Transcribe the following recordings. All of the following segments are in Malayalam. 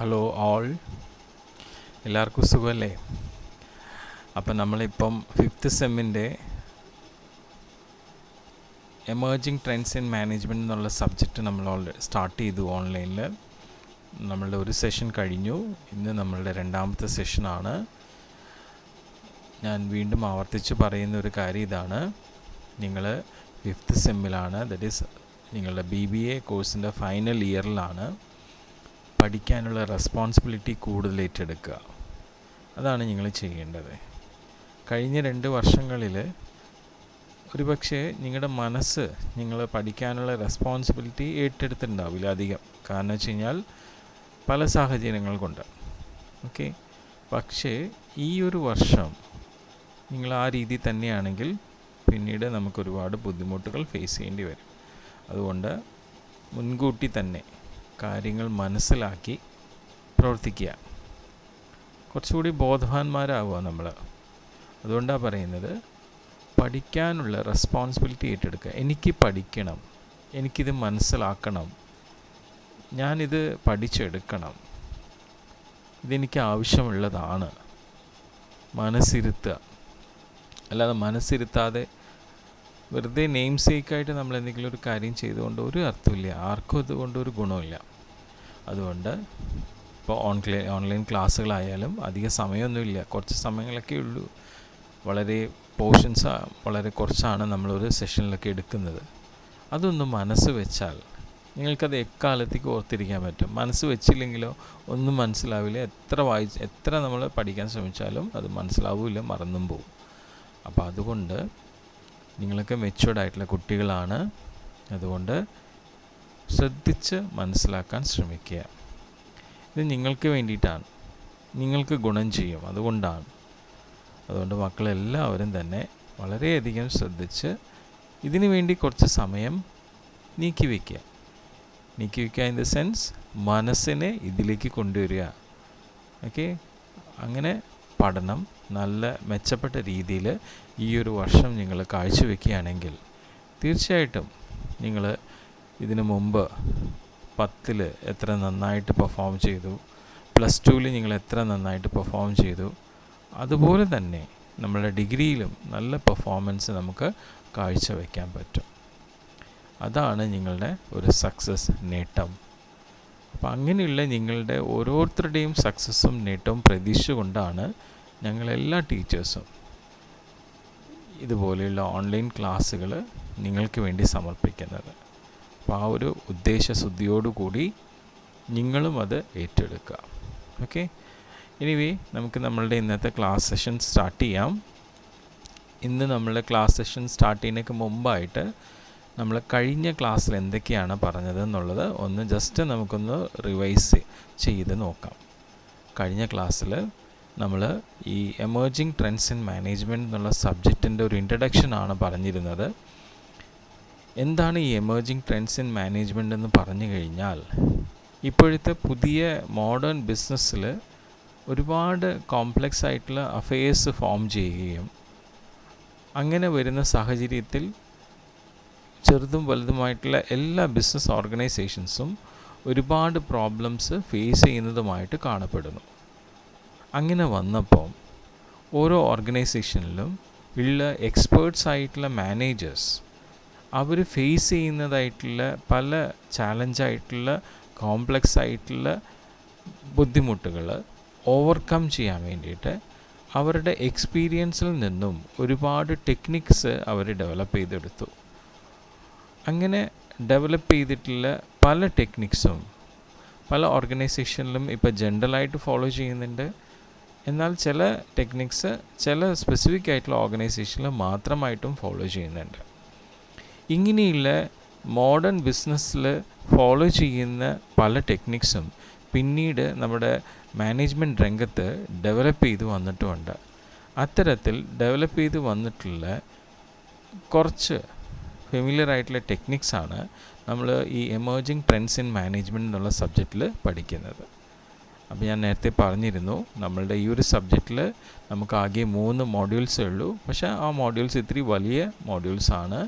ഹലോ ഓൾ, എല്ലാവർക്കും സുഖമല്ലേ? അപ്പം നമ്മളിപ്പം 5th സെമ്മിൻ്റെ എമേർജിങ് ട്രെൻഡ്സ് ഇൻ മാനേജ്മെൻറ്റ് എന്നുള്ള സബ്ജക്റ്റ് നമ്മൾ സ്റ്റാർട്ട് ചെയ്തു ഓൺലൈനിൽ. നമ്മളുടെ ഒരു സെഷൻ കഴിഞ്ഞു. ഇന്ന് നമ്മളുടെ രണ്ടാമത്തെ സെഷനാണ്. ഞാൻ വീണ്ടും ആവർത്തിച്ച് പറയുന്ന ഒരു കാര്യം ഇതാണ്: നിങ്ങൾ 5th സെമ്മിലാണ്, ദറ്റ് ഈസ് നിങ്ങളുടെ BBA കോഴ്സിൻ്റെ ഫൈനൽ ഇയറിലാണ്. പഠിക്കാനുള്ള റെസ്പോൺസിബിലിറ്റി കൂടുതൽ ഏറ്റെടുക്കുക. അതാണ് നിങ്ങൾ ചെയ്യേണ്ടത്. കഴിഞ്ഞ 2 വർഷങ്ങളിൽ ഒരുപക്ഷെ നിങ്ങളുടെ മനസ്സ് നിങ്ങൾ പഠിക്കാനുള്ള റെസ്പോൺസിബിലിറ്റി ഏറ്റെടുത്തിട്ടുണ്ടാവില്ല അധികം. കാരണം വെച്ച് കഴിഞ്ഞാൽ പല സാഹചര്യങ്ങൾ കൊണ്ട്. ഓക്കെ, പക്ഷേ ഈ ഒരു വർഷം നിങ്ങൾ ആ രീതി തന്നെയാണെങ്കിൽ പിന്നീട് നമുക്കൊരുപാട് ബുദ്ധിമുട്ടുകൾ ഫേസ് ചെയ്യേണ്ടി വരും. അതുകൊണ്ട് മുൻകൂട്ടി തന്നെ കാര്യങ്ങൾ മനസ്സിലാക്കി പ്രവർത്തിക്കുക. കുറച്ചുകൂടി ബോധവാന്മാരാവുക നമ്മൾ. അതുകൊണ്ടാണ് പറയുന്നത്, പഠിക്കാനുള്ള റെസ്പോൺസിബിലിറ്റി ഏറ്റെടുക്കുക. എനിക്ക് പഠിക്കണം, എനിക്കിത് മനസ്സിലാക്കണം, ഞാനിത് പഠിച്ചെടുക്കണം, ഇതെനിക്ക് ആവശ്യമുള്ളതാണ്. മനസ്സിരുത്തുക. അല്ലാതെ മനസ്സിരുത്താതെ വെറുതെ നെയിം സേക്കായിട്ട് നമ്മൾ എന്തെങ്കിലും ഒരു കാര്യം ചെയ്തുകൊണ്ട് ഒരു അർത്ഥമില്ല. ആർക്കും അതുകൊണ്ട് ഒരു ഗുണമില്ല. അതുകൊണ്ട് ഇപ്പോൾ ഓൺലൈൻ ക്ലാസ്സുകളായാലും അധിക സമയമൊന്നുമില്ല, കുറച്ച് സമയങ്ങളൊക്കെ ഉള്ളൂ. വളരെ പോർഷൻസ് വളരെ കുറച്ചാണ് നമ്മളൊരു സെഷനിലൊക്കെ എടുക്കുന്നത്. അതൊന്ന് മനസ്സ് വെച്ചാൽ നിങ്ങൾക്കത് എക്കാലത്തേക്ക് ഓർത്തിരിക്കാൻ പറ്റും. മനസ്സ് വെച്ചില്ലെങ്കിലോ ഒന്നും മനസ്സിലാവില്ല. എത്ര നമ്മൾ പഠിക്കാൻ ശ്രമിച്ചാലും അത് മനസ്സിലാവില്ല, മറന്നും പോവും. അപ്പോൾ അതുകൊണ്ട് നിങ്ങളൊക്കെ മെച്യൂർഡായിട്ടുള്ള കുട്ടികളാണ്. അതുകൊണ്ട് ശ്രദ്ധിച്ച് മനസ്സിലാക്കാൻ ശ്രമിക്കുക. ഇത് നിങ്ങൾക്ക് വേണ്ടിയിട്ടാണ്, നിങ്ങൾക്ക് ഗുണം ചെയ്യും. അതുകൊണ്ട് മക്കളെല്ലാവരും തന്നെ വളരെയധികം ശ്രദ്ധിച്ച് ഇതിനു വേണ്ടി കുറച്ച് സമയം നീക്കി വയ്ക്കുക ഇൻ ദ സെൻസ് മനസ്സിനെ ഇതിലേക്ക് കൊണ്ടുവരിക. ഓക്കെ, അങ്ങനെ പഠനം നല്ല മെച്ചപ്പെട്ട രീതിയിൽ ഈ ഒരു വർഷം നിങ്ങൾ കാഴ്ചവെക്കുകയാണെങ്കിൽ തീർച്ചയായിട്ടും നിങ്ങൾ ഇതിനു മുമ്പ് 10ൽ എത്ര നന്നായിട്ട് പെർഫോം ചെയ്തു, +2ൽ നിങ്ങൾ എത്ര നന്നായിട്ട് പെർഫോം ചെയ്തു, അതുപോലെ തന്നെ നമ്മുടെ ഡിഗ്രിയിലും നല്ല പെർഫോമൻസ് നമുക്ക് കാഴ്ചവെക്കാൻ പറ്റും. അതാണ് നിങ്ങളുടെ ഒരു സക്സസ് നേട്ടം. അപ്പം അങ്ങനെയുള്ള നിങ്ങളുടെ ഓരോരുത്തരുടെയും സക്സസ്സും നേട്ടവും പ്രതീക്ഷിച്ചുകൊണ്ടാണ് ഞങ്ങളെല്ലാ ടീച്ചേഴ്സും ഇതുപോലെയുള്ള ഓൺലൈൻ ക്ലാസ്സുകൾ നിങ്ങൾക്ക് വേണ്ടി സമർപ്പിക്കുന്നത്. അപ്പോൾ ആ ഒരു ഉദ്ദേശശുദ്ധിയോടുകൂടി നിങ്ങളും അത് ഏറ്റെടുക്കുക. ഓക്കെ, എനിവേ നമുക്ക് നമ്മളുടെ ഇന്നത്തെ ക്ലാസ് സെഷൻ സ്റ്റാർട്ട് ചെയ്യാം. ഇന്ന് നമ്മളുടെ ക്ലാസ് സെഷൻ സ്റ്റാർട്ട് ചെയ്യുന്നതിന് മുമ്പായിട്ട് നമ്മൾ കഴിഞ്ഞ ക്ലാസ്സിൽ എന്തൊക്കെയാണ് പറഞ്ഞതെന്നുള്ളത് ഒന്ന് ജസ്റ്റ് നമുക്കൊന്ന് റിവൈസ് ചെയ്ത് നോക്കാം. കഴിഞ്ഞ ക്ലാസ്സിൽ നമ്മൾ ഈ എമേർജിങ് ട്രെൻഡ്സ് ഇൻ മാനേജ്മെൻറ്റ് എന്നുള്ള സബ്ജക്റ്റിൻ്റെ ഒരു ഇൻട്രഡക്ഷനാണ് പറഞ്ഞിരുന്നത്. എന്താണ് ഈ എമേർജിങ് ട്രെൻഡ്സ് ഇൻ മാനേജ്മെൻറ്റ് എന്ന് പറഞ്ഞു കഴിഞ്ഞാൽ, ഇപ്പോഴത്തെ പുതിയ മോഡേൺ ബിസിനസ്സിൽ ഒരുപാട് കോംപ്ലക്സ് ആയിട്ടുള്ള അഫയേഴ്സ് ഫോം ചെയ്യുകയും അങ്ങനെ വരുന്ന സാഹചര്യത്തിൽ ചെറുതും വലുതുമായിട്ടുള്ള എല്ലാ ബിസിനസ് ഓർഗനൈസേഷൻസും ഒരുപാട് പ്രോബ്ലംസ് ഫേസ് ചെയ്യുന്നതുമായിട്ട് കാണപ്പെടുന്നു. അങ്ങനെ വന്നപ്പോൾ ഓരോ ഓർഗനൈസേഷനിലും ഉള്ള എക്സ്പേർട്സ് ആയിട്ടുള്ള മാനേജേഴ്സ് അവർ ഫേസ് ചെയ്യുന്നതായിട്ടുള്ള പല ചാലഞ്ചായിട്ടുള്ള കോംപ്ലക്സ് ആയിട്ടുള്ള ബുദ്ധിമുട്ടുകൾ ഓവർകം ചെയ്യാൻ വേണ്ടിയിട്ട് അവരുടെ എക്സ്പീരിയൻസിൽ നിന്നും ഒരുപാട് ടെക്നിക്സ് അവർ ഡെവലപ്പ് ചെയ്തെടുത്തു. അങ്ങനെ ഡെവലപ്പ് ചെയ്തിട്ടുള്ള പല ടെക്നിക്സും പല ഓർഗനൈസേഷനിലും ഇപ്പോൾ ജനറലായിട്ട് ഫോളോ ചെയ്യുന്നുണ്ട്. എന്നാൽ ചില ടെക്നിക്സ് ചില സ്പെസിഫിക് ആയിട്ടുള്ള ഓർഗനൈസേഷനിൽ മാത്രമായിട്ടും ഫോളോ ചെയ്യുന്നുണ്ട്. ഇങ്ങനെയുള്ള മോഡേൺ ബിസിനസ്സിൽ ഫോളോ ചെയ്യുന്ന പല ടെക്നിക്സും പിന്നീട് നമ്മുടെ മാനേജ്മെൻറ്റ് രംഗത്ത് ഡെവലപ്പ് ചെയ്ത് വന്നിട്ടുമുണ്ട്. അത്തരത്തിൽ ഡെവലപ്പ് ചെയ്ത് വന്നിട്ടുള്ള കുറച്ച് ഫെമിലിയർ ആയിട്ടുള്ള ടെക്നിക്സാണ് നമ്മൾ ഈ എമേർജിങ് ട്രെൻഡ്സ് ഇൻ മാനേജ്മെൻറ്റ് എന്നുള്ള സബ്ജക്റ്റിൽ പഠിക്കുന്നത്. അപ്പോൾ ഞാൻ നേരത്തെ പറഞ്ഞിരുന്നു, നമ്മളുടെ ഈ ഒരു സബ്ജക്റ്റിൽ നമുക്ക് ആകെ 3 മോഡ്യൂൾസേ ഉള്ളൂ. പക്ഷേ ആ മോഡ്യൂൾസ് ഇത്തിരി വലിയ മോഡ്യൂൾസാണ്.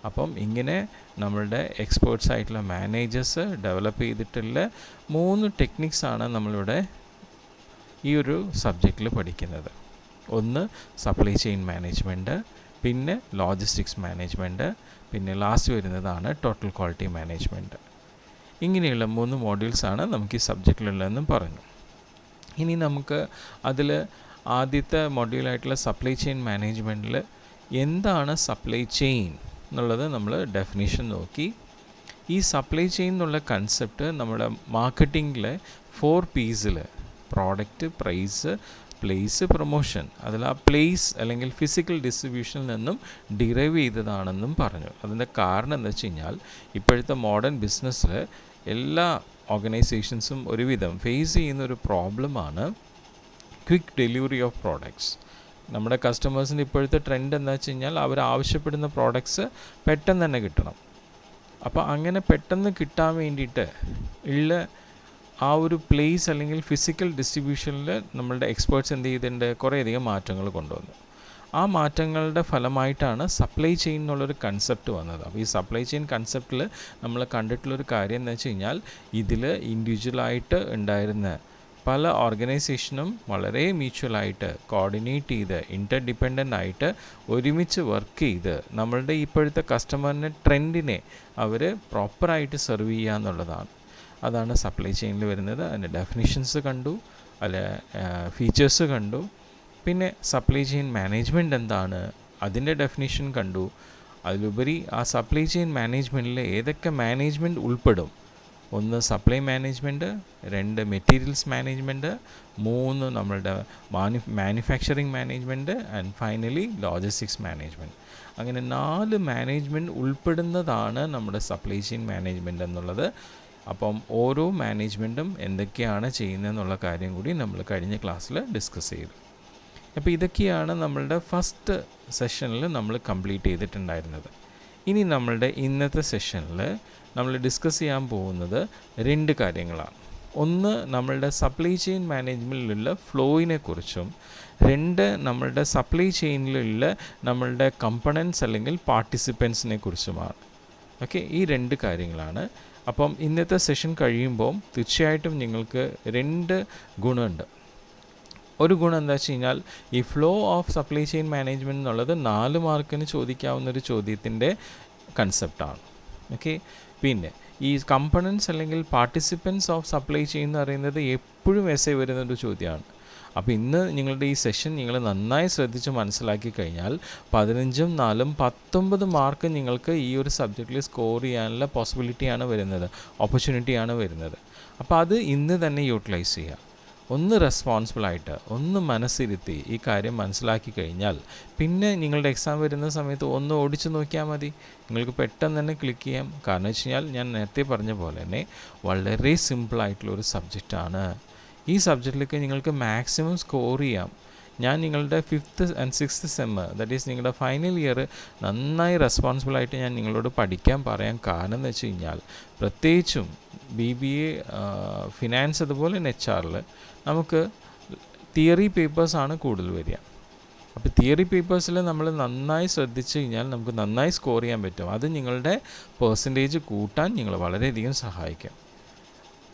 അപ്പം ഇങ്ങനെ നമ്മളുടെ എക്സ്പേർട്സ് ആയിട്ടുള്ള മാനേജേഴ്സ് ഡെവലപ്പ് ചെയ്തിട്ടുള്ള 3 ടെക്നിക്സാണ് നമ്മളിവിടെ ഈ ഒരു സബ്ജക്റ്റിൽ പഠിക്കുന്നത്. ഒന്ന് സപ്ലൈ ചെയിൻ മാനേജ്മെൻറ്റ്, പിന്നെ ലോജിസ്റ്റിക്സ് മാനേജ്മെൻറ്റ്, പിന്നെ ലാസ്റ്റ് വരുന്നതാണ് ടോട്ടൽ ക്വാളിറ്റി മാനേജ്മെൻറ്റ്. ഇങ്ങനെയുള്ള 3 മോഡ്യൂൾസാണ് നമുക്ക് ഈ സബ്ജക്റ്റിലുള്ളതെന്നും പറഞ്ഞു. ഇനി നമുക്ക് അതിൽ ആദ്യത്തെ മൊഡ്യൂളായിട്ടുള്ള സപ്ലൈ ചെയിൻ മാനേജ്മെൻറ്റിൽ എന്താണ് സപ്ലൈ ചെയിൻ എന്നുള്ളത് നമ്മൾ ഡെഫിനിഷൻ നോക്കി. ഈ സപ്ലൈ ചെയിൻ എന്നുള്ള കൺസെപ്റ്റ് നമ്മുടെ മാർക്കറ്റിങ്ങിലെ 4 P'സിൽ പ്രോഡക്റ്റ്, പ്രൈസ്, പ്ലേസ്, പ്രൊമോഷൻ, അതിൽ ആ പ്ലേസ് അല്ലെങ്കിൽ ഫിസിക്കൽ ഡിസ്ട്രിബ്യൂഷനിൽ നിന്നും ഡിറൈവ് ചെയ്തതാണെന്നും പറഞ്ഞു. അതിൻ്റെ കാരണം എന്താ വെച്ച് കഴിഞ്ഞാൽ ഇപ്പോഴത്തെ മോഡേൺ ബിസിനസ്സിൽ എല്ലാ ഓർഗനൈസേഷൻസും ഒരുവിധം ഫേസ് ചെയ്യുന്നൊരു പ്രോബ്ലമാണ് ക്വിക്ക് ഡെലിവറി ഓഫ് പ്രോഡക്ട്സ്. നമ്മുടെ കസ്റ്റമേഴ്സിൻ്റെ ഇപ്പോഴത്തെ ട്രെൻഡ് എന്താ വെച്ച് കഴിഞ്ഞാൽ അവർ ആവശ്യപ്പെടുന്ന പ്രോഡക്ട്സ് പെട്ടെന്ന് തന്നെ കിട്ടണം. അപ്പോൾ അങ്ങനെ പെട്ടെന്ന് കിട്ടാൻ വേണ്ടിയിട്ട് ഉള്ള ആ ഒരു പ്ലേസ് അല്ലെങ്കിൽ ഫിസിക്കൽ ഡിസ്ട്രിബ്യൂഷനിൽ നമ്മളുടെ എക്സ്പേർട്സ് എന്ത് ചെയ്തിട്ടുണ്ട്, കുറേയധികം മാറ്റങ്ങൾ കൊണ്ടുവന്നു. ആ മാറ്റങ്ങളുടെ ഫലമായിട്ടാണ് സപ്ലൈ ചെയിൻ എന്നുള്ളൊരു കൺസെപ്റ്റ് വന്നത്. അപ്പോൾ ഈ സപ്ലൈ ചെയിൻ കൺസെപ്റ്റിൽ നമ്മൾ കണ്ടിട്ടുള്ളൊരു കാര്യം എന്ന് വെച്ച് കഴിഞ്ഞാൽ ഇതിൽ ഇൻഡിവിജ്വലായിട്ട് ഉണ്ടായിരുന്ന പല ഓർഗനൈസേഷനും വളരെ മ്യൂച്വലായിട്ട് കോർഡിനേറ്റ് ചെയ്ത് ഇൻ്റർഡിപ്പെൻഡൻ്റ് ആയിട്ട് ഒരുമിച്ച് വർക്ക് ചെയ്ത് നമ്മളുടെ ഇപ്പോഴത്തെ കസ്റ്റമറിൻ്റെ ട്രെൻഡിനെ അവർ പ്രോപ്പറായിട്ട് സെർവ് ചെയ്യുക എന്നുള്ളതാണ്. അതാണ് സപ്ലൈ ചെയിനിൽ വരുന്നത്. അതിൻ്റെ ഡെഫിനിഷൻസ് കണ്ടു, അല്ല ഫീച്ചേഴ്സ് കണ്ടു, പിന്നെ സപ്ലൈ ചെയിൻ മാനേജ്മെൻറ്റ് എന്താണ് അതിൻ്റെ ഡെഫിനിഷൻ കണ്ടു. അതിലുപരി ആ സപ്ലൈ ചെയിൻ മാനേജ്മെൻറ്റിൽ ഏതൊക്കെ മാനേജ്മെൻറ്റ് ഉൾപ്പെടും. 1 സപ്ലൈ മാനേജ്മെൻറ്റ്, 2 മെറ്റീരിയൽസ് മാനേജ്മെൻറ്റ്, 3 നമ്മളുടെ manufacturing management, and finally logistics management. അങ്ങനെ 4 മാനേജ്മെൻറ്റ് ഉൾപ്പെടുന്നതാണ് നമ്മുടെ സപ്ലൈ ചെയിൻ മാനേജ്മെൻറ്റ് എന്നുള്ളത്. അപ്പം ഓരോ മാനേജ്മെൻറ്റും എന്തൊക്കെയാണ് ചെയ്യുന്നതെന്നുള്ള കാര്യം കൂടി നമ്മൾ കഴിഞ്ഞ ക്ലാസ്സിൽ ഡിസ്കസ് ചെയ്തു. അപ്പോൾ ഇതൊക്കെയാണ് നമ്മളുടെ ഫസ്റ്റ് സെഷനിൽ നമ്മൾ കംപ്ലീറ്റ് ചെയ്തിട്ടുണ്ടായിരുന്നത്. ഇനി നമ്മളുടെ ഇന്നത്തെ സെഷനിൽ നമ്മൾ ഡിസ്കസ് ചെയ്യാൻ പോകുന്നത് 2 കാര്യങ്ങളാണ്. ഒന്ന് നമ്മളുടെ സപ്ലൈ ചെയിൻ മാനേജ്മെൻറ്റിലുള്ള ഫ്ലോയിനെ കുറിച്ചും, 2 നമ്മളുടെ സപ്ലൈ ചെയിനിലുള്ള നമ്മളുടെ കമ്പണൻസ് അല്ലെങ്കിൽ പാർട്ടിസിപ്പൻസിനെ കുറിച്ചുമാണ്. ഓക്കെ, ഈ 2 കാര്യങ്ങളാണ്. അപ്പം ഇന്നത്തെ സെഷൻ കഴിയുമ്പോൾ തീർച്ചയായിട്ടും നിങ്ങൾക്ക് 2 ഗുണമുണ്ട്. ഒരു ഗുണം എന്താ വെച്ച് കഴിഞ്ഞാൽ ഈ flow of supply chain management എന്നുള്ളത് 4 മാർക്കിന് ചോദിക്കാവുന്നൊരു ചോദ്യത്തിൻ്റെ കൺസെപ്റ്റാണ്. ഓക്കെ, പിന്നെ ഈ കമ്പണൻസ് അല്ലെങ്കിൽ പാർട്ടിസിപ്പൻസ് ഓഫ് സപ്ലൈ ചെയിൻ എന്ന് പറയുന്നത് എപ്പോഴും എസ്സേ വരുന്നൊരു ചോദ്യമാണ്. അപ്പോൾ ഇന്ന് നിങ്ങളുടെ ഈ സെഷൻ നിങ്ങൾ നന്നായി ശ്രദ്ധിച്ച് മനസ്സിലാക്കി കഴിഞ്ഞാൽ 15ഉം 4ഉം 19 മാർക്ക് നിങ്ങൾക്ക് ഈ ഒരു സബ്ജക്റ്റിൽ സ്കോർ ചെയ്യാനുള്ള പോസിബിലിറ്റിയാണ് വരുന്നത്, ഓപ്പർച്യൂണിറ്റിയാണ് വരുന്നത്. അപ്പോൾ അത് ഇന്ന് തന്നെ യൂട്ടിലൈസ് ചെയ്യുക. ഒന്ന് റെസ്പോൺസിബിളായിട്ട് ഒന്ന് മനസ്സിരുത്തി ഈ കാര്യം മനസ്സിലാക്കി കഴിഞ്ഞാൽ പിന്നെ നിങ്ങളുടെ എക്സാം വരുന്ന സമയത്ത് ഒന്ന് ഓടിച്ചു നോക്കിയാൽ മതി, നിങ്ങൾക്ക് പെട്ടെന്ന് തന്നെ ക്ലിക്ക് ചെയ്യാം. കാരണം വെച്ച് കഴിഞ്ഞാൽ ഞാൻ നേരത്തെ പറഞ്ഞ പോലെ തന്നെ വളരെ സിമ്പിളായിട്ടുള്ളൊരു സബ്ജക്റ്റാണ്. ഈ സബ്ജക്റ്റിലേക്ക് നിങ്ങൾക്ക് മാക്സിമം സ്കോർ ചെയ്യാം. ഞാൻ നിങ്ങളുടെ 5th and 6th sem, that is നിങ്ങളുടെ ഫൈനൽ ഇയർ നന്നായി റെസ്പോൺസിബിളായിട്ട് ഞാൻ നിങ്ങളോട് പഠിക്കാൻ പറയാൻ കാരണം എന്ന് വെച്ച് കഴിഞ്ഞാൽ പ്രത്യേകിച്ചും BBA, ഫിനാൻസ്, അതുപോലെ HR നമുക്ക് തിയറി പേപ്പേഴ്സാണ് കൂടുതൽ വരിക. അപ്പോൾ തിയറി പേപ്പേഴ്സിൽ നമ്മൾ നന്നായി ശ്രദ്ധിച്ചു കഴിഞ്ഞാൽ നമുക്ക് നന്നായി സ്കോർ ചെയ്യാൻ പറ്റും. അത് നിങ്ങളുടെ പെർസെൻറ്റേജ് കൂട്ടാൻ നിങ്ങളെ വളരെയധികം സഹായിക്കും.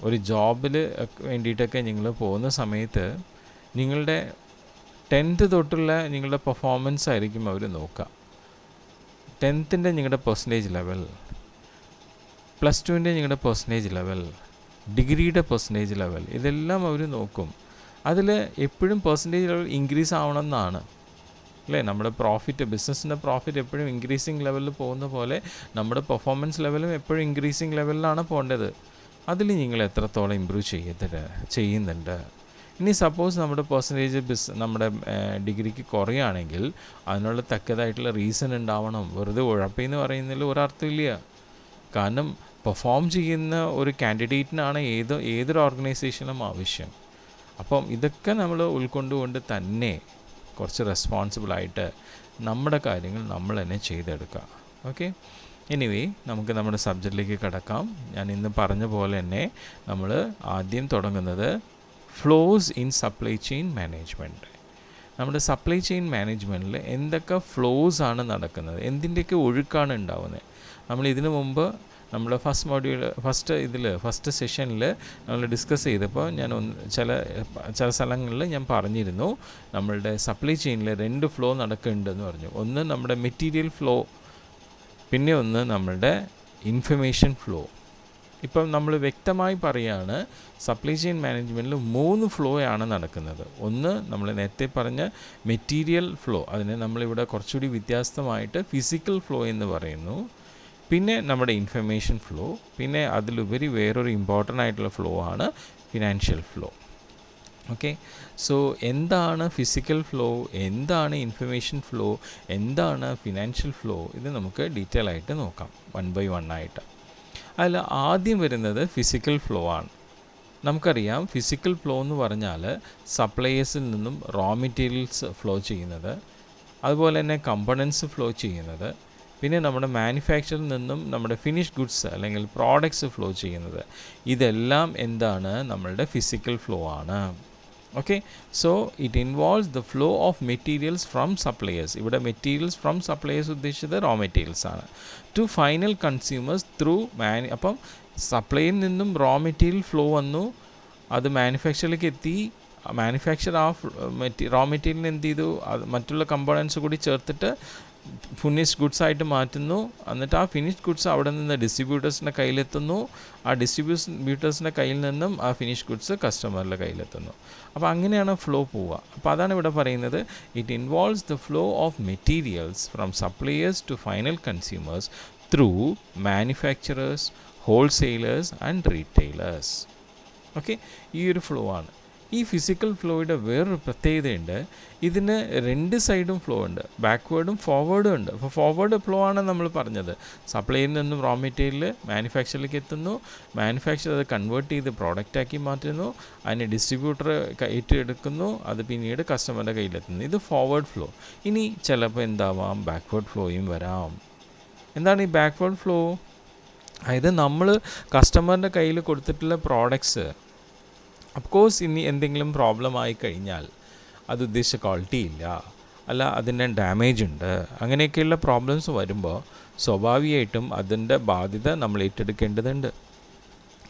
ഒരു ജോബിൽ വേണ്ടിയിട്ടൊക്കെ നിങ്ങൾ പോകുന്ന സമയത്ത് നിങ്ങളുടെ 10th തൊട്ടുള്ള നിങ്ങളുടെ പെർഫോമൻസ് ആയിരിക്കും അവർ നോക്കുക. 10th നിങ്ങളുടെ പെർസെൻറ്റേജ് ലെവൽ, +2 നിങ്ങളുടെ പെർസെൻറ്റേജ് ലെവൽ, ഡിഗ്രിയുടെ പെർസെൻറ്റേജ് ലെവൽ, ഇതെല്ലാം അവർ നോക്കും. അതിൽ എപ്പോഴും പെർസെൻറ്റേജ് ലെവൽ ഇൻക്രീസ് ആവണമെന്നാണ് അല്ലേ. നമ്മുടെ പ്രോഫിറ്റ്, ബിസിനസ്സിൻ്റെ പ്രോഫിറ്റ് എപ്പോഴും ഇൻക്രീസിങ് ലെവലിൽ പോകുന്ന പോലെ നമ്മുടെ പെർഫോമൻസ് ലെവലും എപ്പോഴും ഇൻക്രീസിങ് ലെവലിലാണ് പോകേണ്ടത്. അതിൽ നിങ്ങൾ എത്രത്തോളം ഇമ്പ്രൂവ് ചെയ്യുന്നുണ്ട്. ഇനി സപ്പോസ് നമ്മുടെ പെർസെൻറ്റേജ് നമ്മുടെ ഡിഗ്രിക്ക് കുറയുകയാണെങ്കിൽ അതിനുള്ള തക്കതായിട്ടുള്ള റീസൺ ഉണ്ടാവണം. വെറുതെ ഉഴപ്പെന്ന് പറയുന്നതിൽ ഒരർത്ഥമില്ല. കാരണം പെർഫോം ചെയ്യുന്ന ഒരു കാൻഡിഡേറ്റിനാണ് ഏതൊരു ഓർഗനൈസേഷനും ആവശ്യം. അപ്പം ഇതൊക്കെ നമ്മൾ ഉൾക്കൊണ്ടുകൊണ്ട് തന്നെ കുറച്ച് റെസ്പോൺസിബിളായിട്ട് നമ്മുടെ കാര്യങ്ങൾ നമ്മൾ തന്നെ ചെയ്തെടുക്കുക. ഓക്കെ, എനിവേ നമുക്ക് നമ്മുടെ സബ്ജക്റ്റിലേക്ക് കിടക്കാം. ഞാൻ ഇന്ന് പറഞ്ഞ പോലെ തന്നെ നമ്മൾ ആദ്യം തുടങ്ങുന്നത് flows in supply chain management. നമ്മുടെ സപ്ലൈ ചെയിൻ മാനേജ്മെൻറ്റിൽ എന്തൊക്കെ ഫ്ലോസ് ആണ് നടക്കുന്നത്, എന്തിൻ്റെയൊക്കെ ഒഴുക്കാണ് ഉണ്ടാവുന്നത്. നമ്മൾ ഇതിനു മുമ്പ് നമ്മൾ ഫസ്റ്റ് സെഷനിൽ നമ്മൾ ഡിസ്കസ് ചെയ്തപ്പോൾ ഞാൻ ചില സ്ഥലങ്ങളിൽ ഞാൻ പറഞ്ഞിരുന്നു, നമ്മളുടെ സപ്ലൈ ചെയിനിൽ 2 ഫ്ലോ നടക്കുന്നുണ്ടെന്ന് പറഞ്ഞു. ഒന്ന് നമ്മുടെ മെറ്റീരിയൽ ഫ്ലോ, പിന്നെ ഒന്ന് നമ്മളുടെ ഇൻഫർമേഷൻ ഫ്ലോ. ഇപ്പം നമ്മൾ വ്യക്തമായി പറയുകയാണ്, സപ്ലൈ ചെയിൻ മാനേജ്മെൻറ്റിൽ 3 ഫ്ലോ ആണ് നടക്കുന്നത്. ഒന്ന് നമ്മൾ നേരത്തെ പറഞ്ഞ മെറ്റീരിയൽ ഫ്ലോ, അതിനെ നമ്മളിവിടെ കുറച്ചുകൂടി വ്യത്യസ്തമായിട്ട് ഫിസിക്കൽ ഫ്ലോ എന്ന് പറയുന്നു. പിന്നെ നമ്മുടെ ഇൻഫർമേഷൻ ഫ്ലോ, പിന്നെ അതിലുപരി വേറൊരു ഇമ്പോർട്ടൻ്റ് ആയിട്ടുള്ള ഫ്ലോ ആണ് ഫിനാൻഷ്യൽ ഫ്ലോ. ഓക്കെ, സോ എന്താണ് ഫിസിക്കൽ ഫ്ലോ, എന്താണ് ഇൻഫർമേഷൻ ഫ്ലോ, എന്താണ് ഫിനാൻഷ്യൽ ഫ്ലോ, ഇത് നമുക്ക് ഡീറ്റെയിൽ ആയിട്ട് നോക്കാം 1 by 1 ആയിട്ട്. അതിൽ ആദ്യം വരുന്നത് ഫിസിക്കൽ ഫ്ലോ ആണ്. നമുക്കറിയാം ഫിസിക്കൽ ഫ്ലോ എന്ന് പറഞ്ഞാൽ സപ്ലയേഴ്സിൽ നിന്നും റോ മെറ്റീരിയൽസ് ഫ്ലോ ചെയ്യുന്നത്, അതുപോലെ തന്നെ കമ്പണൻസ് ഫ്ലോ ചെയ്യുന്നത്, പിന്നെ നമ്മുടെ മാനുഫാക്ചറിൽ നിന്നും നമ്മുടെ ഫിനിഷ് ഗുഡ്സ് അല്ലെങ്കിൽ പ്രോഡക്ട്സ് ഫ്ലോ ചെയ്യുന്നത്. ഇതെല്ലാം എന്താണ്, നമ്മളുടെ ഫിസിക്കൽ ഫ്ലോ ആണ്. Okay, so it involves the flow of materials from suppliers. ഇവിടെ മെറ്റീരിയൽസ് ഫ്രം സപ്ലയേഴ്സ് ഉദ്ദേശിച്ചത് റോ മെറ്റീരിയൽസ് ആണ്. ടു ഫൈനൽ കൺസ്യൂമേഴ്സ് ത്രൂ അപ്പം സപ്ലൈയിൽ നിന്നും റോ മെറ്റീരിയൽ ഫ്ലോ വന്നു, അത് മാനുഫാക്ചറിലേക്ക് എത്തി. മാനുഫാക്ചർ ആ റോ മെറ്റീരിയലിന് എന്ത് ചെയ്തു, അത് മറ്റുള്ള കമ്പോണൻസ് കൂടി ചേർത്തിട്ട് ഫിനിഷ്ഡ് ഗുഡ്സ് ആയിട്ട് മാറ്റുന്നു. എന്നിട്ട് ആ ഫിനിഷ്ഡ് ഗുഡ്സ് അവിടെ നിന്ന് ഡിസ്ട്രിബ്യൂട്ടേഴ്സിൻ്റെ കയ്യിലെത്തുന്നു. ആ ഡിസ്ട്രിബ്യൂട്ടേഴ്സിൻ്റെ കയ്യിൽ നിന്നും ആ ഫിനിഷ്ഡ് ഗുഡ്സ് കസ്റ്റമറുടെ കയ്യിലെത്തുന്നു. അപ്പോൾ അങ്ങനെയാണ് ഫ്ലോ പോവുക. അപ്പോൾ അതാണ് ഇവിടെ പറയുന്നത്, it involves the flow of materials from suppliers to final consumers through manufacturers, wholesalers and retailers. Okay, ഈ ഒരു ഫ്ലോ ആണ്. ഈ ഫിസിക്കൽ ഫ്ലോയുടെ വേറൊരു പ്രത്യേകതയുണ്ട്, ഇതിന് 2 സൈഡും ഫ്ലോ ഉണ്ട്, ബാക്ക്വേർഡും ഫോർവേഡും ഉണ്ട്. അപ്പോൾ ഫോർവേഡ് ഫ്ലോ ആണ് നമ്മൾ പറഞ്ഞത്, സപ്ലൈയിൽ നിന്നും റോ മെറ്റീരിയൽ മാനുഫാക്ചറിലേക്ക് എത്തുന്നു, മാനുഫാക്ചർ അത് കൺവേർട്ട് ചെയ്ത് പ്രോഡക്റ്റാക്കി മാറ്റുന്നു, അതിന് ഡിസ്ട്രിബ്യൂട്ടർ ഏറ്റെടുക്കുന്നു, അത് പിന്നീട് കസ്റ്റമറുടെ കയ്യിലെത്തുന്നു. ഇത് ഫോർവേഡ് ഫ്ലോ. ഇനി ചിലപ്പോൾ എന്താവാം, ബാക്ക്വേർഡ് ഫ്ലോയും വരാം. എന്താണ് ഈ ബാക്ക്വേർഡ് ഫ്ലോ? അതായത് നമ്മൾ കസ്റ്റമറിൻ്റെ കയ്യിൽ കൊടുത്തിട്ടുള്ള പ്രോഡക്ട്സ് അഫ്കോഴ്സ് ഇനി എന്തെങ്കിലും പ്രോബ്ലം ആയി കഴിഞ്ഞാൽ, അത് ഉദ്ദേശിച്ച ക്വാളിറ്റി ഇല്ല, അല്ല അതിൻ്റെ ഡാമേജ് ഉണ്ട്, അങ്ങനെയൊക്കെയുള്ള പ്രോബ്ലംസ് വരുമ്പോൾ സ്വാഭാവികമായിട്ടും അതിൻ്റെ ബാധ്യത നമ്മൾ ഏറ്റെടുക്കേണ്ടതുണ്ട്.